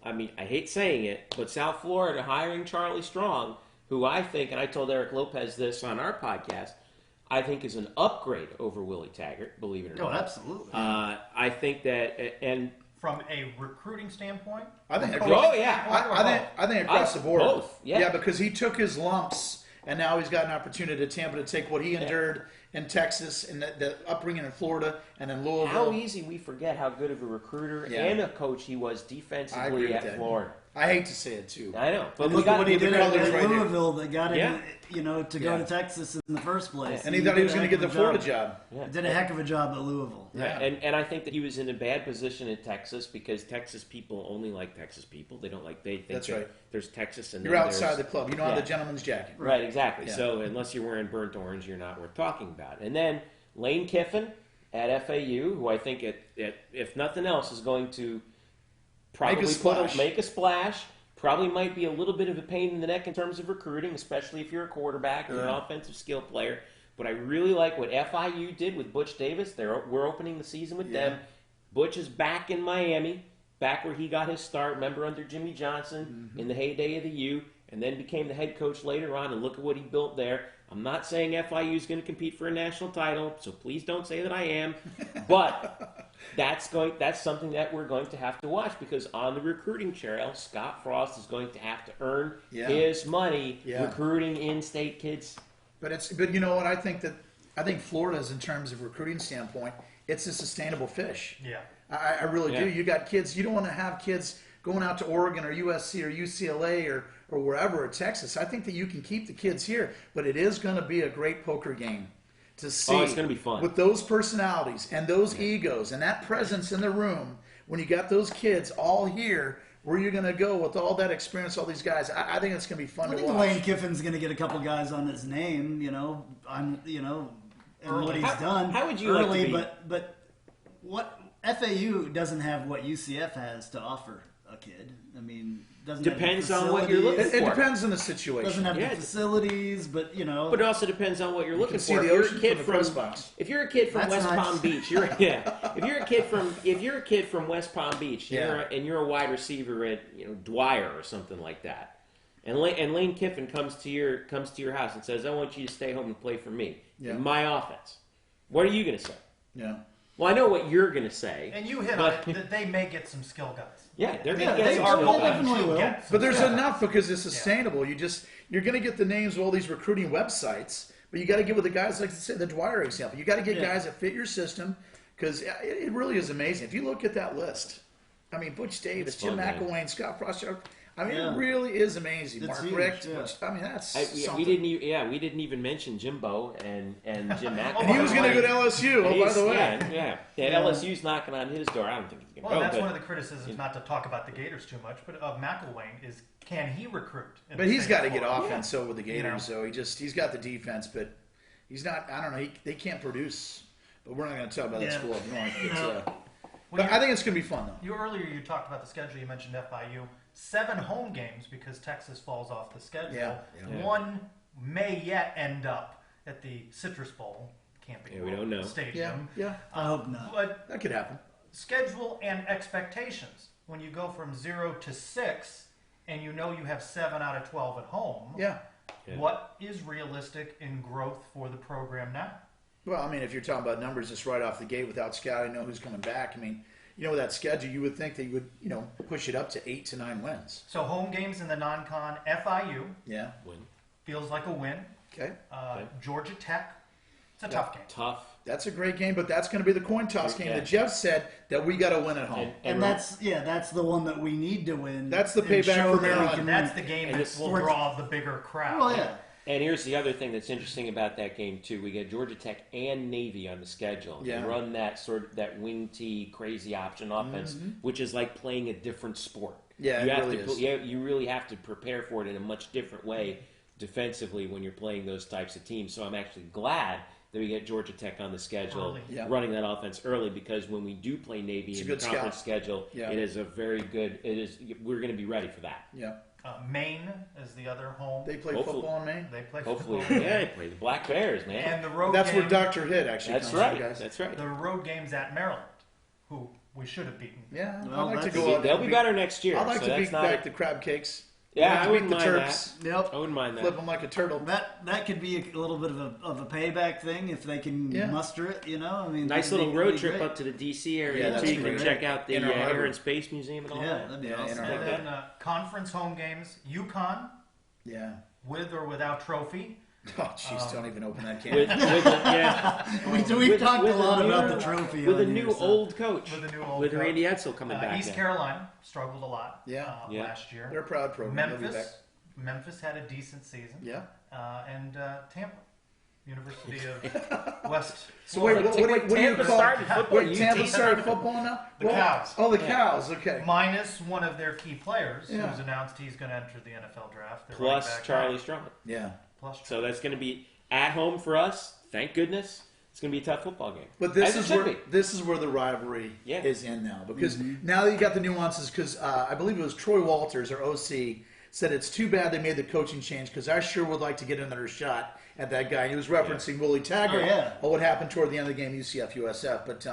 I mean, I hate saying it, but South Florida hiring Charlie Strong, who I think, and I told Eric Lopez this on our podcast, I think is an upgrade over Willie Taggart. Believe it or Oh, not. absolutely. I think that, and From a recruiting standpoint, I think. Coaching Oh, yeah. standpoint, I think across the board. Both, yeah. because he took his lumps, and now he's got an opportunity to Tampa to take what he endured in Texas and the upbringing in Florida and in Louisville. how easy we forget how good of a recruiter Yeah. and a coach he was I agree defensively with at that. Florida. I hate to say it too. I know, but And we look at got what he the did at colors right there. Louisville that got him, Yeah. to go Yeah. to Texas in the first place. And he thought he was did a going to get the heck of a Florida job. Yeah. Did a heck of a job at Louisville. Yeah. And I think that he was in a bad position in Texas because Texas people only like Texas people. They don't like they think That's that right. There's Texas and You're then outside there's, the club. You don't have Yeah. the gentleman's jacket. Right, exactly. Yeah. So unless you're wearing burnt orange, you're not worth talking about. And then Lane Kiffin at FAU, who I think, if nothing else, is going to probably splash. make a splash. Probably might be a little bit of a pain in the neck in terms of recruiting, especially if you're a quarterback or an offensive skill player. But I really like what FIU did with Butch Davis. We're opening the season with them. Butch is back in Miami, back where he got his start. Remember, under Jimmy Johnson in the heyday of the U, and then became the head coach later on. And look at what he built there. I'm not saying FIU is going to compete for a national title, so please don't say that I am. But that's something that we're going to have to watch because on the recruiting trail, Scott Frost is going to have to earn his money recruiting in-state kids. But you know what? I think Florida's, in terms of recruiting standpoint, it's a sustainable fish. Yeah. I really do. Yeah. You got kids. You don't want to have kids going out to Oregon or USC or UCLA or wherever, or Texas. I think that you can keep the kids here, but it is going to be a great poker game to see. Oh, it's gonna be fun. With those personalities and those egos and that presence in the room, when you got those kids all here, where you're going to go with all that experience, all these guys, I think it's going to be fun I to think watch. Lane Kiffin's going to get a couple guys on his name, and what he's done. How would you like to early, be- but what FAU doesn't have what UCF has to offer a kid. I mean, doesn't Depends have the on what you're looking facilities, It for. depends on the situation. Doesn't have Yeah. the facilities, but But it also depends on what you're looking see for. the If you're ocean a kid from the press box. if you're a kid from That's West nice. Palm Beach, if you're a kid from West Palm Beach, and you're a wide receiver at Dwyer or something like that, and Lane Kiffin comes to your house and says, "I want you to stay home and play for me in my offense." What are you going to say? Yeah. Well, I know what you're going to say. And you hit on but, it that they may get some skill guys. Yeah, they're going Yeah, to get they some are skill going guys. definitely will. Get some But there's skill. enough because it's sustainable. You're going to get the names of all these recruiting websites, but you got to get with the guys like say the Dwyer example. You got to get guys that fit your system because it really is amazing. If you look at that list, I mean, Butch Davis, It's Jim fun, man. McElwain, Scott Frost. I mean, Yeah. it really is amazing. It's Mark huge, Richt. yeah. I mean, that's we something. didn't even mention Jimbo and Jim McElwain. And he was going to go to LSU. Oh, by the way. Yeah, LSU's knocking on his door. I don't think he's going to Well, go. that's but one of the criticisms, not to talk about the Gators too much, but of McElwain is can he recruit? in But the he's state got to of get Florida? offense so with the Gators. You know. So he's got the defense, but he's not. I don't know. They can't produce. But we're not going to talk about that Yeah. school. If you want. But Well, I think it's going to be fun though. Earlier you talked about the schedule. You mentioned FIU. 7 home games because Texas falls off the schedule. Yeah. One may yet end up at the Citrus Bowl Camping we don't know. Stadium. Yeah. I hope not. But That could happen. schedule and expectations. When you go from 0 to 6 and you know you have 7 out of 12 at home, Yeah. what is realistic in growth for the program now? Well, I mean, if you're talking about numbers just right off the gate without scouting, know who's coming back. I mean, with that schedule, you would think they would, push it up to 8 to 9 wins. So home games in the non-con, FIU Yeah. Win. feels like a win. Okay. Georgia Tech, it's a tough game. Tough. That's a great game, but that's going to be the coin toss game Yeah. that Jeff said that we got to win at home. And that's the one that we need to win. That's the and payback show for that we Maryland. can That's win. the game And that it's will worth- draw the bigger crowd. Well, yeah. And here's the other thing that's interesting about that game too. We got Georgia Tech and Navy on the schedule. Yeah. They run that wing tee crazy option offense, which is like playing a different sport. Yeah, you it have really to is. you really have to prepare for it in a much different way defensively when you're playing those types of teams. So I'm actually glad that we get Georgia Tech on the schedule, Early. Yeah. running that offense early, because when we do play Navy It's a in the good conference scout. schedule, Yeah. it is a very good. We're going to be ready for that. Yeah. Maine is the other home. They play Hopefully. football in Maine. They play Hopefully, football. yeah, play the Black Bears, man. And the road That's game, where Dr. Hitt actually That's comes right. from, guys. That's right. the road games at Maryland, who we should have beaten. Yeah, Well, I'd like to that's- go out They'll and be beat- better next year. I'd like so to that's beat not back a- the crab cakes. Yeah, I'd like I to wouldn't beat the mind Terps. Yep. I wouldn't mind that. Flip them like a turtle. That could be a little bit of a payback thing if they can Yeah. muster it. I mean, Nice that'd little be road trip great. up to the D.C. area Yeah, too. that's You can great. check out the Inner Harbor. Air and Space Museum and all Yeah, that. that'd be Yeah, awesome. Inner And Harbor. then conference home games, UConn, Yeah. with or without trophy. Oh, jeez, don't even open that can. With We've With- talked with a lot a about new- the trophy with a on new here, so- old coach. With a new old with coach. Randy Edsel coming back. East in. Carolina struggled a lot Yeah. Yeah. last year. They're a proud program. They'll be back. Memphis had a decent season. Yeah. And Tampa, University of West. So wait, Florida. what do you Tampa call? started football. Wait, Tampa started football now? The Cows. Oh, the Cows. Okay. Minus one of their key players, Yeah. who's announced he's going to enter the NFL draft. Their Plus running back Charlie guy. Strong. Yeah. Plus So that's going to be at home for us. Thank goodness. It's going to be a tough football game. But this As it is should where be. this is where the rivalry Yeah. is in now, because now that you got the nuances. Because I believe it was Troy Walters, our OC, said it's too bad they made the coaching change because I sure would like to get another shot at that guy. He was referencing Willie Taggart. Oh, yeah. Or what happened toward the end of the game, UCF USF. But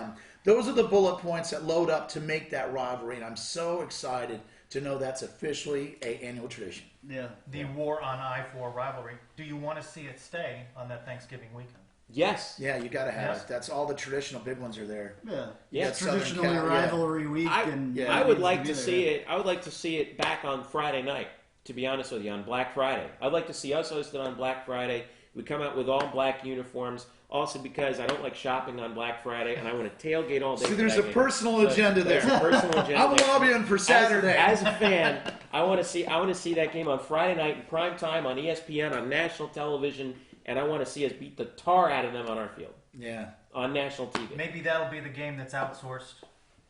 those are the bullet points that load up to make that rivalry, and I'm so excited to know that's officially an annual tradition. Yeah. The war on I-4 rivalry. Do you want to see it stay on that Thanksgiving weekend? Yes. Yeah, you got to have Yes. it. That's all the traditional big ones are there. Yeah. Yeah, It's Southern traditionally Cal, yeah. rivalry week, and yeah. I it would needs like be to there. see it. I would like to see it back on Friday night. To be honest with you, on Black Friday, I'd like to see us hosted on Black Friday. We come out with all black uniforms. Also, because I don't like shopping on Black Friday, and I want to tailgate all day. See, for there's that a game. personal So agenda there. there's a personal agenda. I'm there. lobbying for Saturday. As a fan, I want to see that game on Friday night in prime time on ESPN on national television, and I want to see us beat the tar out of them on our field Yeah. on national TV. Maybe that'll be the game that's outsourced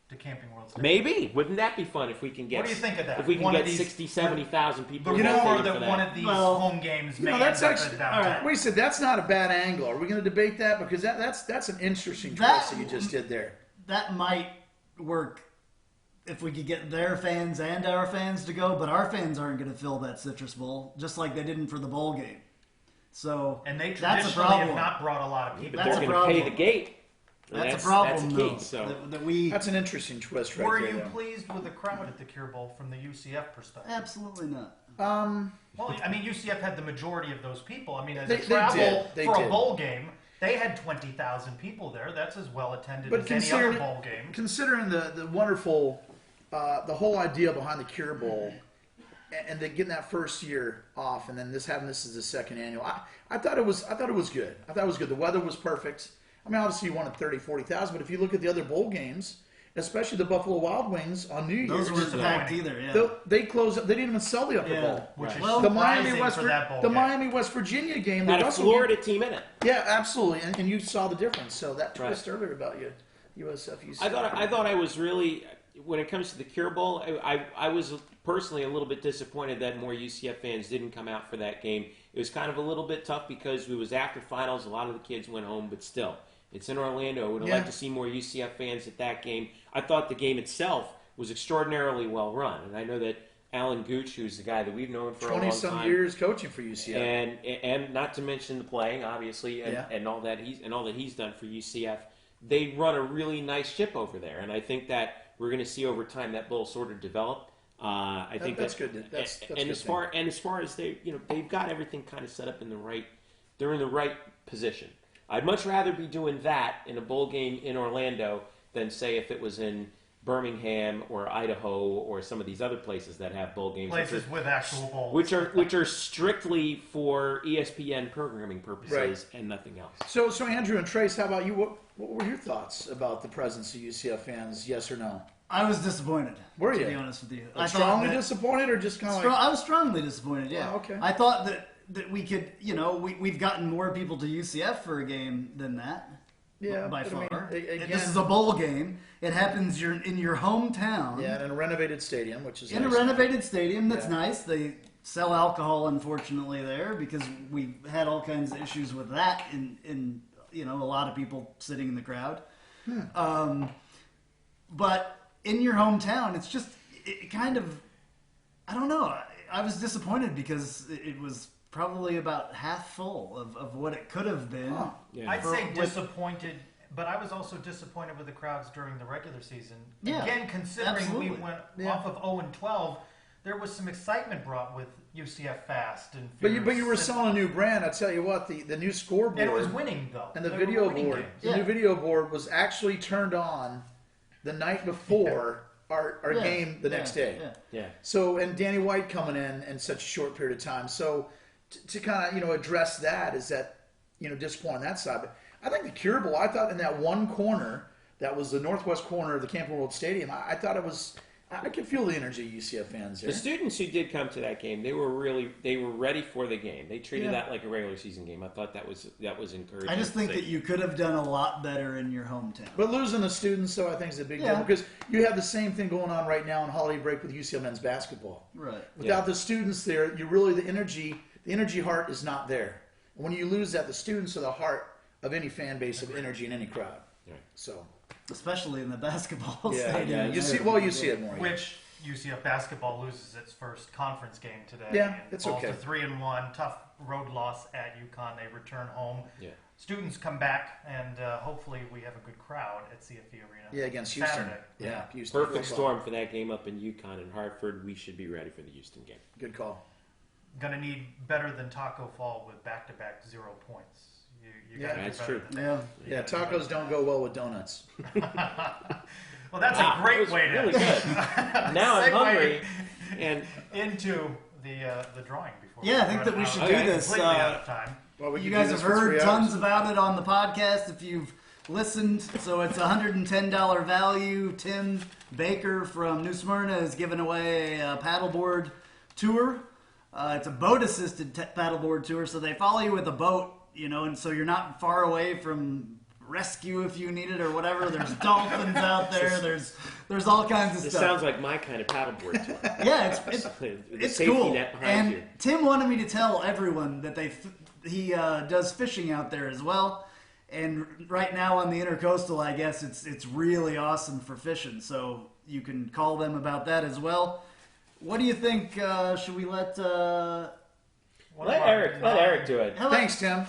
to Camping World Stadium. Maybe. Wouldn't that be fun if we can get? What do you think of that? If we can One of get these- 60, 70,000 people. The in that rumor stadium for that one of these Well, home games may No, that's end up actually. at downtown. Wait a second, that's not a bad angle. Are we going to debate that? Because that's an interesting That- twist that you just did there. That might work if we could get their fans and our fans to go, but our fans aren't going to fill that Citrus Bowl, just like they didn't for the bowl game. So And they that's a traditionally problem. have not brought a lot of people. But That's they're a going to pay problem. the gate. And That's a problem, That's a though. key. So That we That's an interesting twist right Were there. you though. pleased with the crowd at the Cure Bowl from the UCF perspective? absolutely not. Well, I mean, UCF had the majority of those people. I mean, as They- a they travel did. They for did. a bowl game, they had 20,000 people there. That's as well attended But as any other bowl game. considering the wonderful, the whole idea behind the Cure Bowl, and then getting that first year off, and then having this as the second annual, I thought it was good. I thought it was good. The weather was perfect. I mean, obviously you wanted 30, 40,000, but if you look at the other bowl games, especially the Buffalo Wild Wings on New Those Year's, weren't packed either. Yeah. they closed up. They didn't even sell the upper Yeah. bowl. Which is Well, The surprising for that bowl game. Miami West Virginia game, the had a Russell Florida game, team in it. yeah, absolutely, and you saw the difference. So that Right. twist earlier about you, USF, UCF. I thought I was really, when it comes to the Cure Bowl, I was personally a little bit disappointed that more UCF fans didn't come out for that game. It was kind of a little bit tough because it was after finals. A lot of the kids went home, but still, it's in Orlando. I would have Yeah. liked to see more UCF fans at that game. I thought the game itself was extraordinarily well run, and I know that Alan Gooch, who's the guy that we've known for a long 20-some time, years coaching for UCF. and not to mention the playing, obviously, and, Yeah. and all that he's done for UCF. They run a really nice ship over there, and I think that we're going to see over time that will sort of develop. I think that's good. That's and good as far as they've got everything kind of set up in the right. They're in the right position. I'd much rather be doing that in a bowl game in Orlando than say if it was in Birmingham or Idaho or some of these other places that have bowl games, Places with actual bowls. which are strictly for ESPN programming purposes Right. and nothing else. So Andrew and Trace, how about you? What were your thoughts about the presence of UCF fans? Yes or no? I was disappointed. Were to you? be honest with you? Like I thought strongly that- disappointed, or just kind of Strong, like? I was strongly disappointed. Yeah. Oh, okay. I thought that we could, we've gotten more people to UCF for a game than that. Yeah, by but I mean, far. again- This is a bowl game. It happens in your hometown. Yeah, in a renovated stadium, which is In nice. a renovated stadium. That's Yeah. nice. They sell alcohol, unfortunately, there because we had all kinds of issues with that. In a lot of people sitting in the crowd. But in your hometown, it's just it kind of. I don't know. I was disappointed because it was probably about half full of what it could have been. Huh. Yeah. I'd say disappointed, but I was also disappointed with the crowds during the regular season. Yeah, Again, considering absolutely. we went Yeah. off of 0-12, there was some excitement brought with UCF Fast and. But you were Fierce, selling a new brand. I tell you what, the new scoreboard and it was winning though. and the They were video winning board. games. The Yeah. new video board was actually turned on the night before our Yeah. game the next day. Yeah. Yeah. So, and Danny White coming in such a short period of time. So, to kind of address that is that disappointing on that side. But I think the curable. I thought in that one corner that was the northwest corner of the Camping World Stadium. I thought it was. I could feel the energy of UCF fans there. The students who did come to that game, they were ready for the game. They treated Yeah. that like a regular season game. I thought that was encouraging. I just think to that see. you could have done a lot better in your hometown. But losing the students, though, I think is a big Yeah. deal because you have the same thing going on right now on holiday break with UCF men's basketball. Right. Without the students there, you really the energy heart is not there. And when you lose that, the students are the heart of any fan base of energy in any crowd. Right. So Especially in the basketball yeah, stadium. you see it more. yeah. Which UCF basketball loses its first conference game today. Yeah, and it's falls okay. to 3-1. Tough road loss at UConn. They return home. Yeah. Students come back, and hopefully we have a good crowd at CFE Arena. Yeah, against Houston. Saturday. Yeah, Houston. Perfect Football. storm for that game up in Yukon and Hartford. We should be ready for the Houston game. Good call. Going to need better than Taco Fall with back-to-back 0 points. You Yeah, gotta do that's better true. than Yeah. Yeah, tacos don't go well with donuts. that. Well, that's Wow, a great that was way to really good. Now I'm segue hungry, and into the drawing before. Yeah, I think that we should do this. Completely out of time. Well, we You can do guys this have for heard 3 tons hours. about it on the podcast if you've listened. So it's a $110 value. Tim Baker from New Smyrna is giving away a paddleboard tour. It's a boat-assisted paddleboard tour, so they follow you with a boat, and so you're not far away from rescue if you need it or whatever. There's dolphins out there. There's all kinds of this stuff. sounds like my kind of paddleboard tour. Yeah, it's The it's safety cool. net behind And you. Tim wanted me to tell everyone that he does fishing out there as well. And right now on the Intercoastal, I guess it's really awesome for fishing. So you can call them about that as well. What do you think? Should we let? Let Eric do it. how about- Thanks, Tim.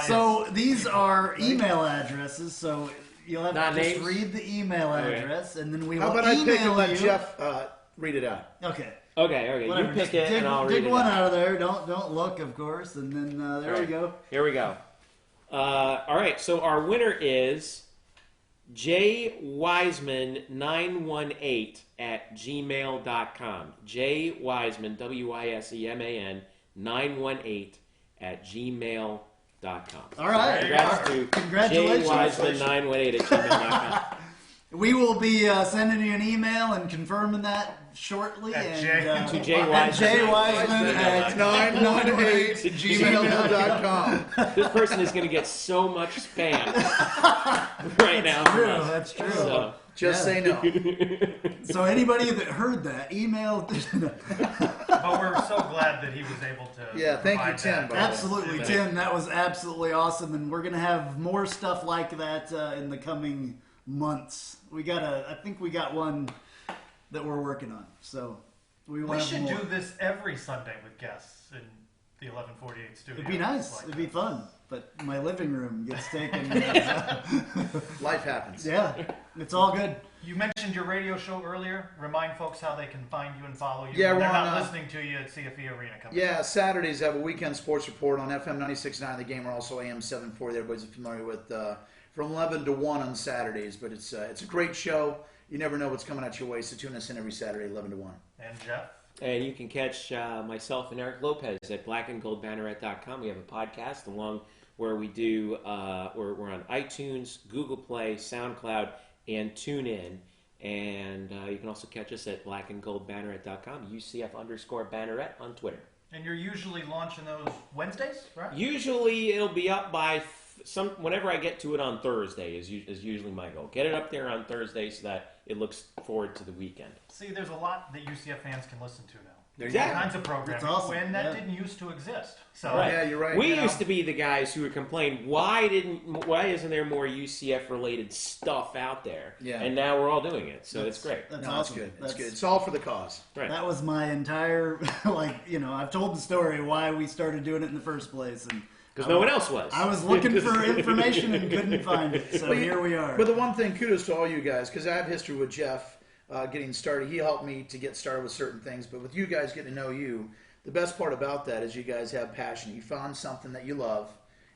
So these are email addresses. So you'll have Not to just names? read the email Okay. address, and then we How will about I pick and email let you. Jeff read it out? Okay. Okay. Whatever, You just pick it, dig, and I'll dig read it one out. out of there. Don't look, of course, and then there we Alright. go. Here we go. All right. So our winner is J Wiseman 918 at gmail.com. J Wiseman WISEMAN 918 at gmail.com. All right. Congrats to Congratulations. J Wiseman 918 at gmail.com. We will be sending you an email and confirming that shortly. At and, J- To Jay at Wiseman. Jay Wiseman at 918gmail.com. This person is going to get so much spam right now. from True, us. that's true. So, Just say no. So anybody that heard that, email. But we're so glad that he was able to. Yeah, thank you, provide Tim, that. by the way. Absolutely, Tim. That was absolutely awesome, and we're gonna have more stuff like that in the coming months. I think we got one that we're working on. So We We have should more. do this every Sunday with guests in the 1148 studio. It'd be nice. Like It'd be that. fun. But my living room gets taken. Life happens. Yeah, it's all good. You mentioned your radio show earlier. Remind folks how they can find you and follow you. Yeah, when we're they're on, not listening to you at CFE Arena. Coming Yeah, Saturdays have a weekend sports report on FM 96.9 The Game, or also AM 740. Everybody's familiar with from 11 to 1 on Saturdays. But it's a great show. You never know what's coming at your way, so tune us in every Saturday, 11 to 1. And Jeff. And you can catch myself and Eric Lopez at blackandgoldbanneret.com. We have a podcast along where we do, we're on iTunes, Google Play, SoundCloud, and TuneIn. And you can also catch us at blackandgoldbanneret.com, UCF_Banneret on Twitter. And you're usually launching those Wednesdays, right? Usually it'll be up by whenever I get to it on Thursday is usually my goal. Get it up there on Thursday so that it looks forward to the weekend. See, there's a lot that UCF fans can listen to now. There's All Yeah. kinds of programming That's awesome. when that Yeah. didn't used to exist. So Right. Yeah, you're right. We You know. used to be the guys who would complain, why isn't there more UCF related stuff out there? Yeah. And now we're all doing it, so it's great. That's No, awesome. it's good. That's It's good. It's all for the cause. Right. That was my entire, I've told the story why we started doing it in the first place. And Because no one else was. I was looking for information and couldn't find it. So here we are. But the one thing, kudos to all you guys, because I have history with Jeff getting started. He helped me to get started with certain things. But with you guys getting to know you, the best part about that is you guys have passion. You found something that you love,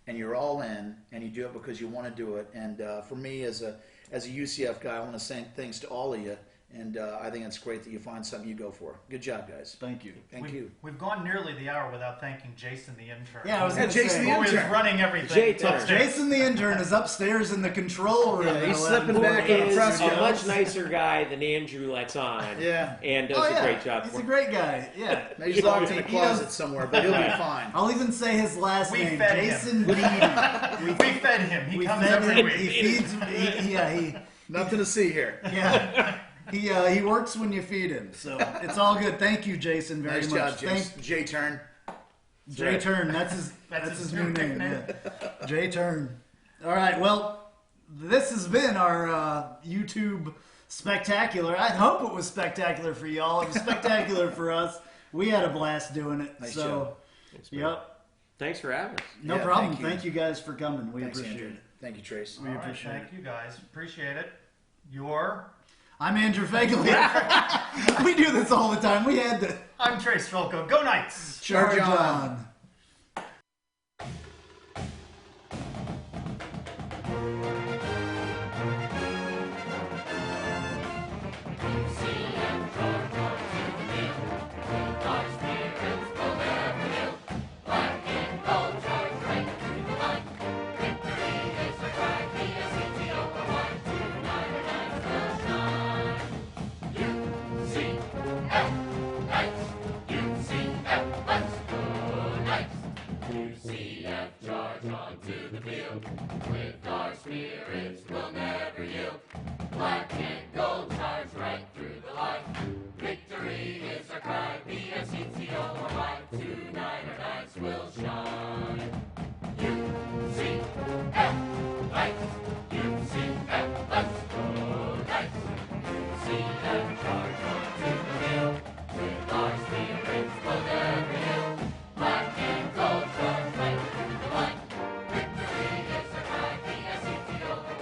and you're all in, and you do it because you want to do it. And for me, as a UCF guy, I want to say thanks to all of you. And I think it's great that you find something you go for. Good job, guys. Thank you. Thank you. We've gone nearly the hour without thanking Jason the intern. Yeah, I was Yeah, going to Jason say. the who is intern. running everything. J-Turn. upstairs. Jason the intern is upstairs in the control room. Yeah, he's at slipping 11. back He on the is press a box. much nicer guy than Andrew lets on. Yeah. And does Oh, a yeah. great job He's for a him. great guy. Yeah. He's locked in a He closet does- somewhere, but he'll be fine. I'll even say his last We name, fed Jason him. Beatty. We fed him. He We comes fed every him. week. He feeds. Nothing to see here. He works when you feed him, so it's all good. Thank you, Jason, very Nice much. job, Jason. J-turn. Jay Turn. That's his new name. Yeah. Jay Turn. All right. Well, this has been our YouTube spectacular. I hope it was spectacular for y'all. It was spectacular for us. We had a blast doing it. Nice so, job. yep. Thanks for having us. No Yeah, problem. thank you. Thank you guys for coming. We Thanks, appreciate Andrew. it. Thank you, Trace. All right, appreciate thank you guys. Appreciate it. Your I'm Andrew Fagley. We do this all the time. We had to I'm Trace Strolko. Go Knights! charge on. on. UCF charge onto the field. With our spirits we'll never yield. Black and gold charge right through.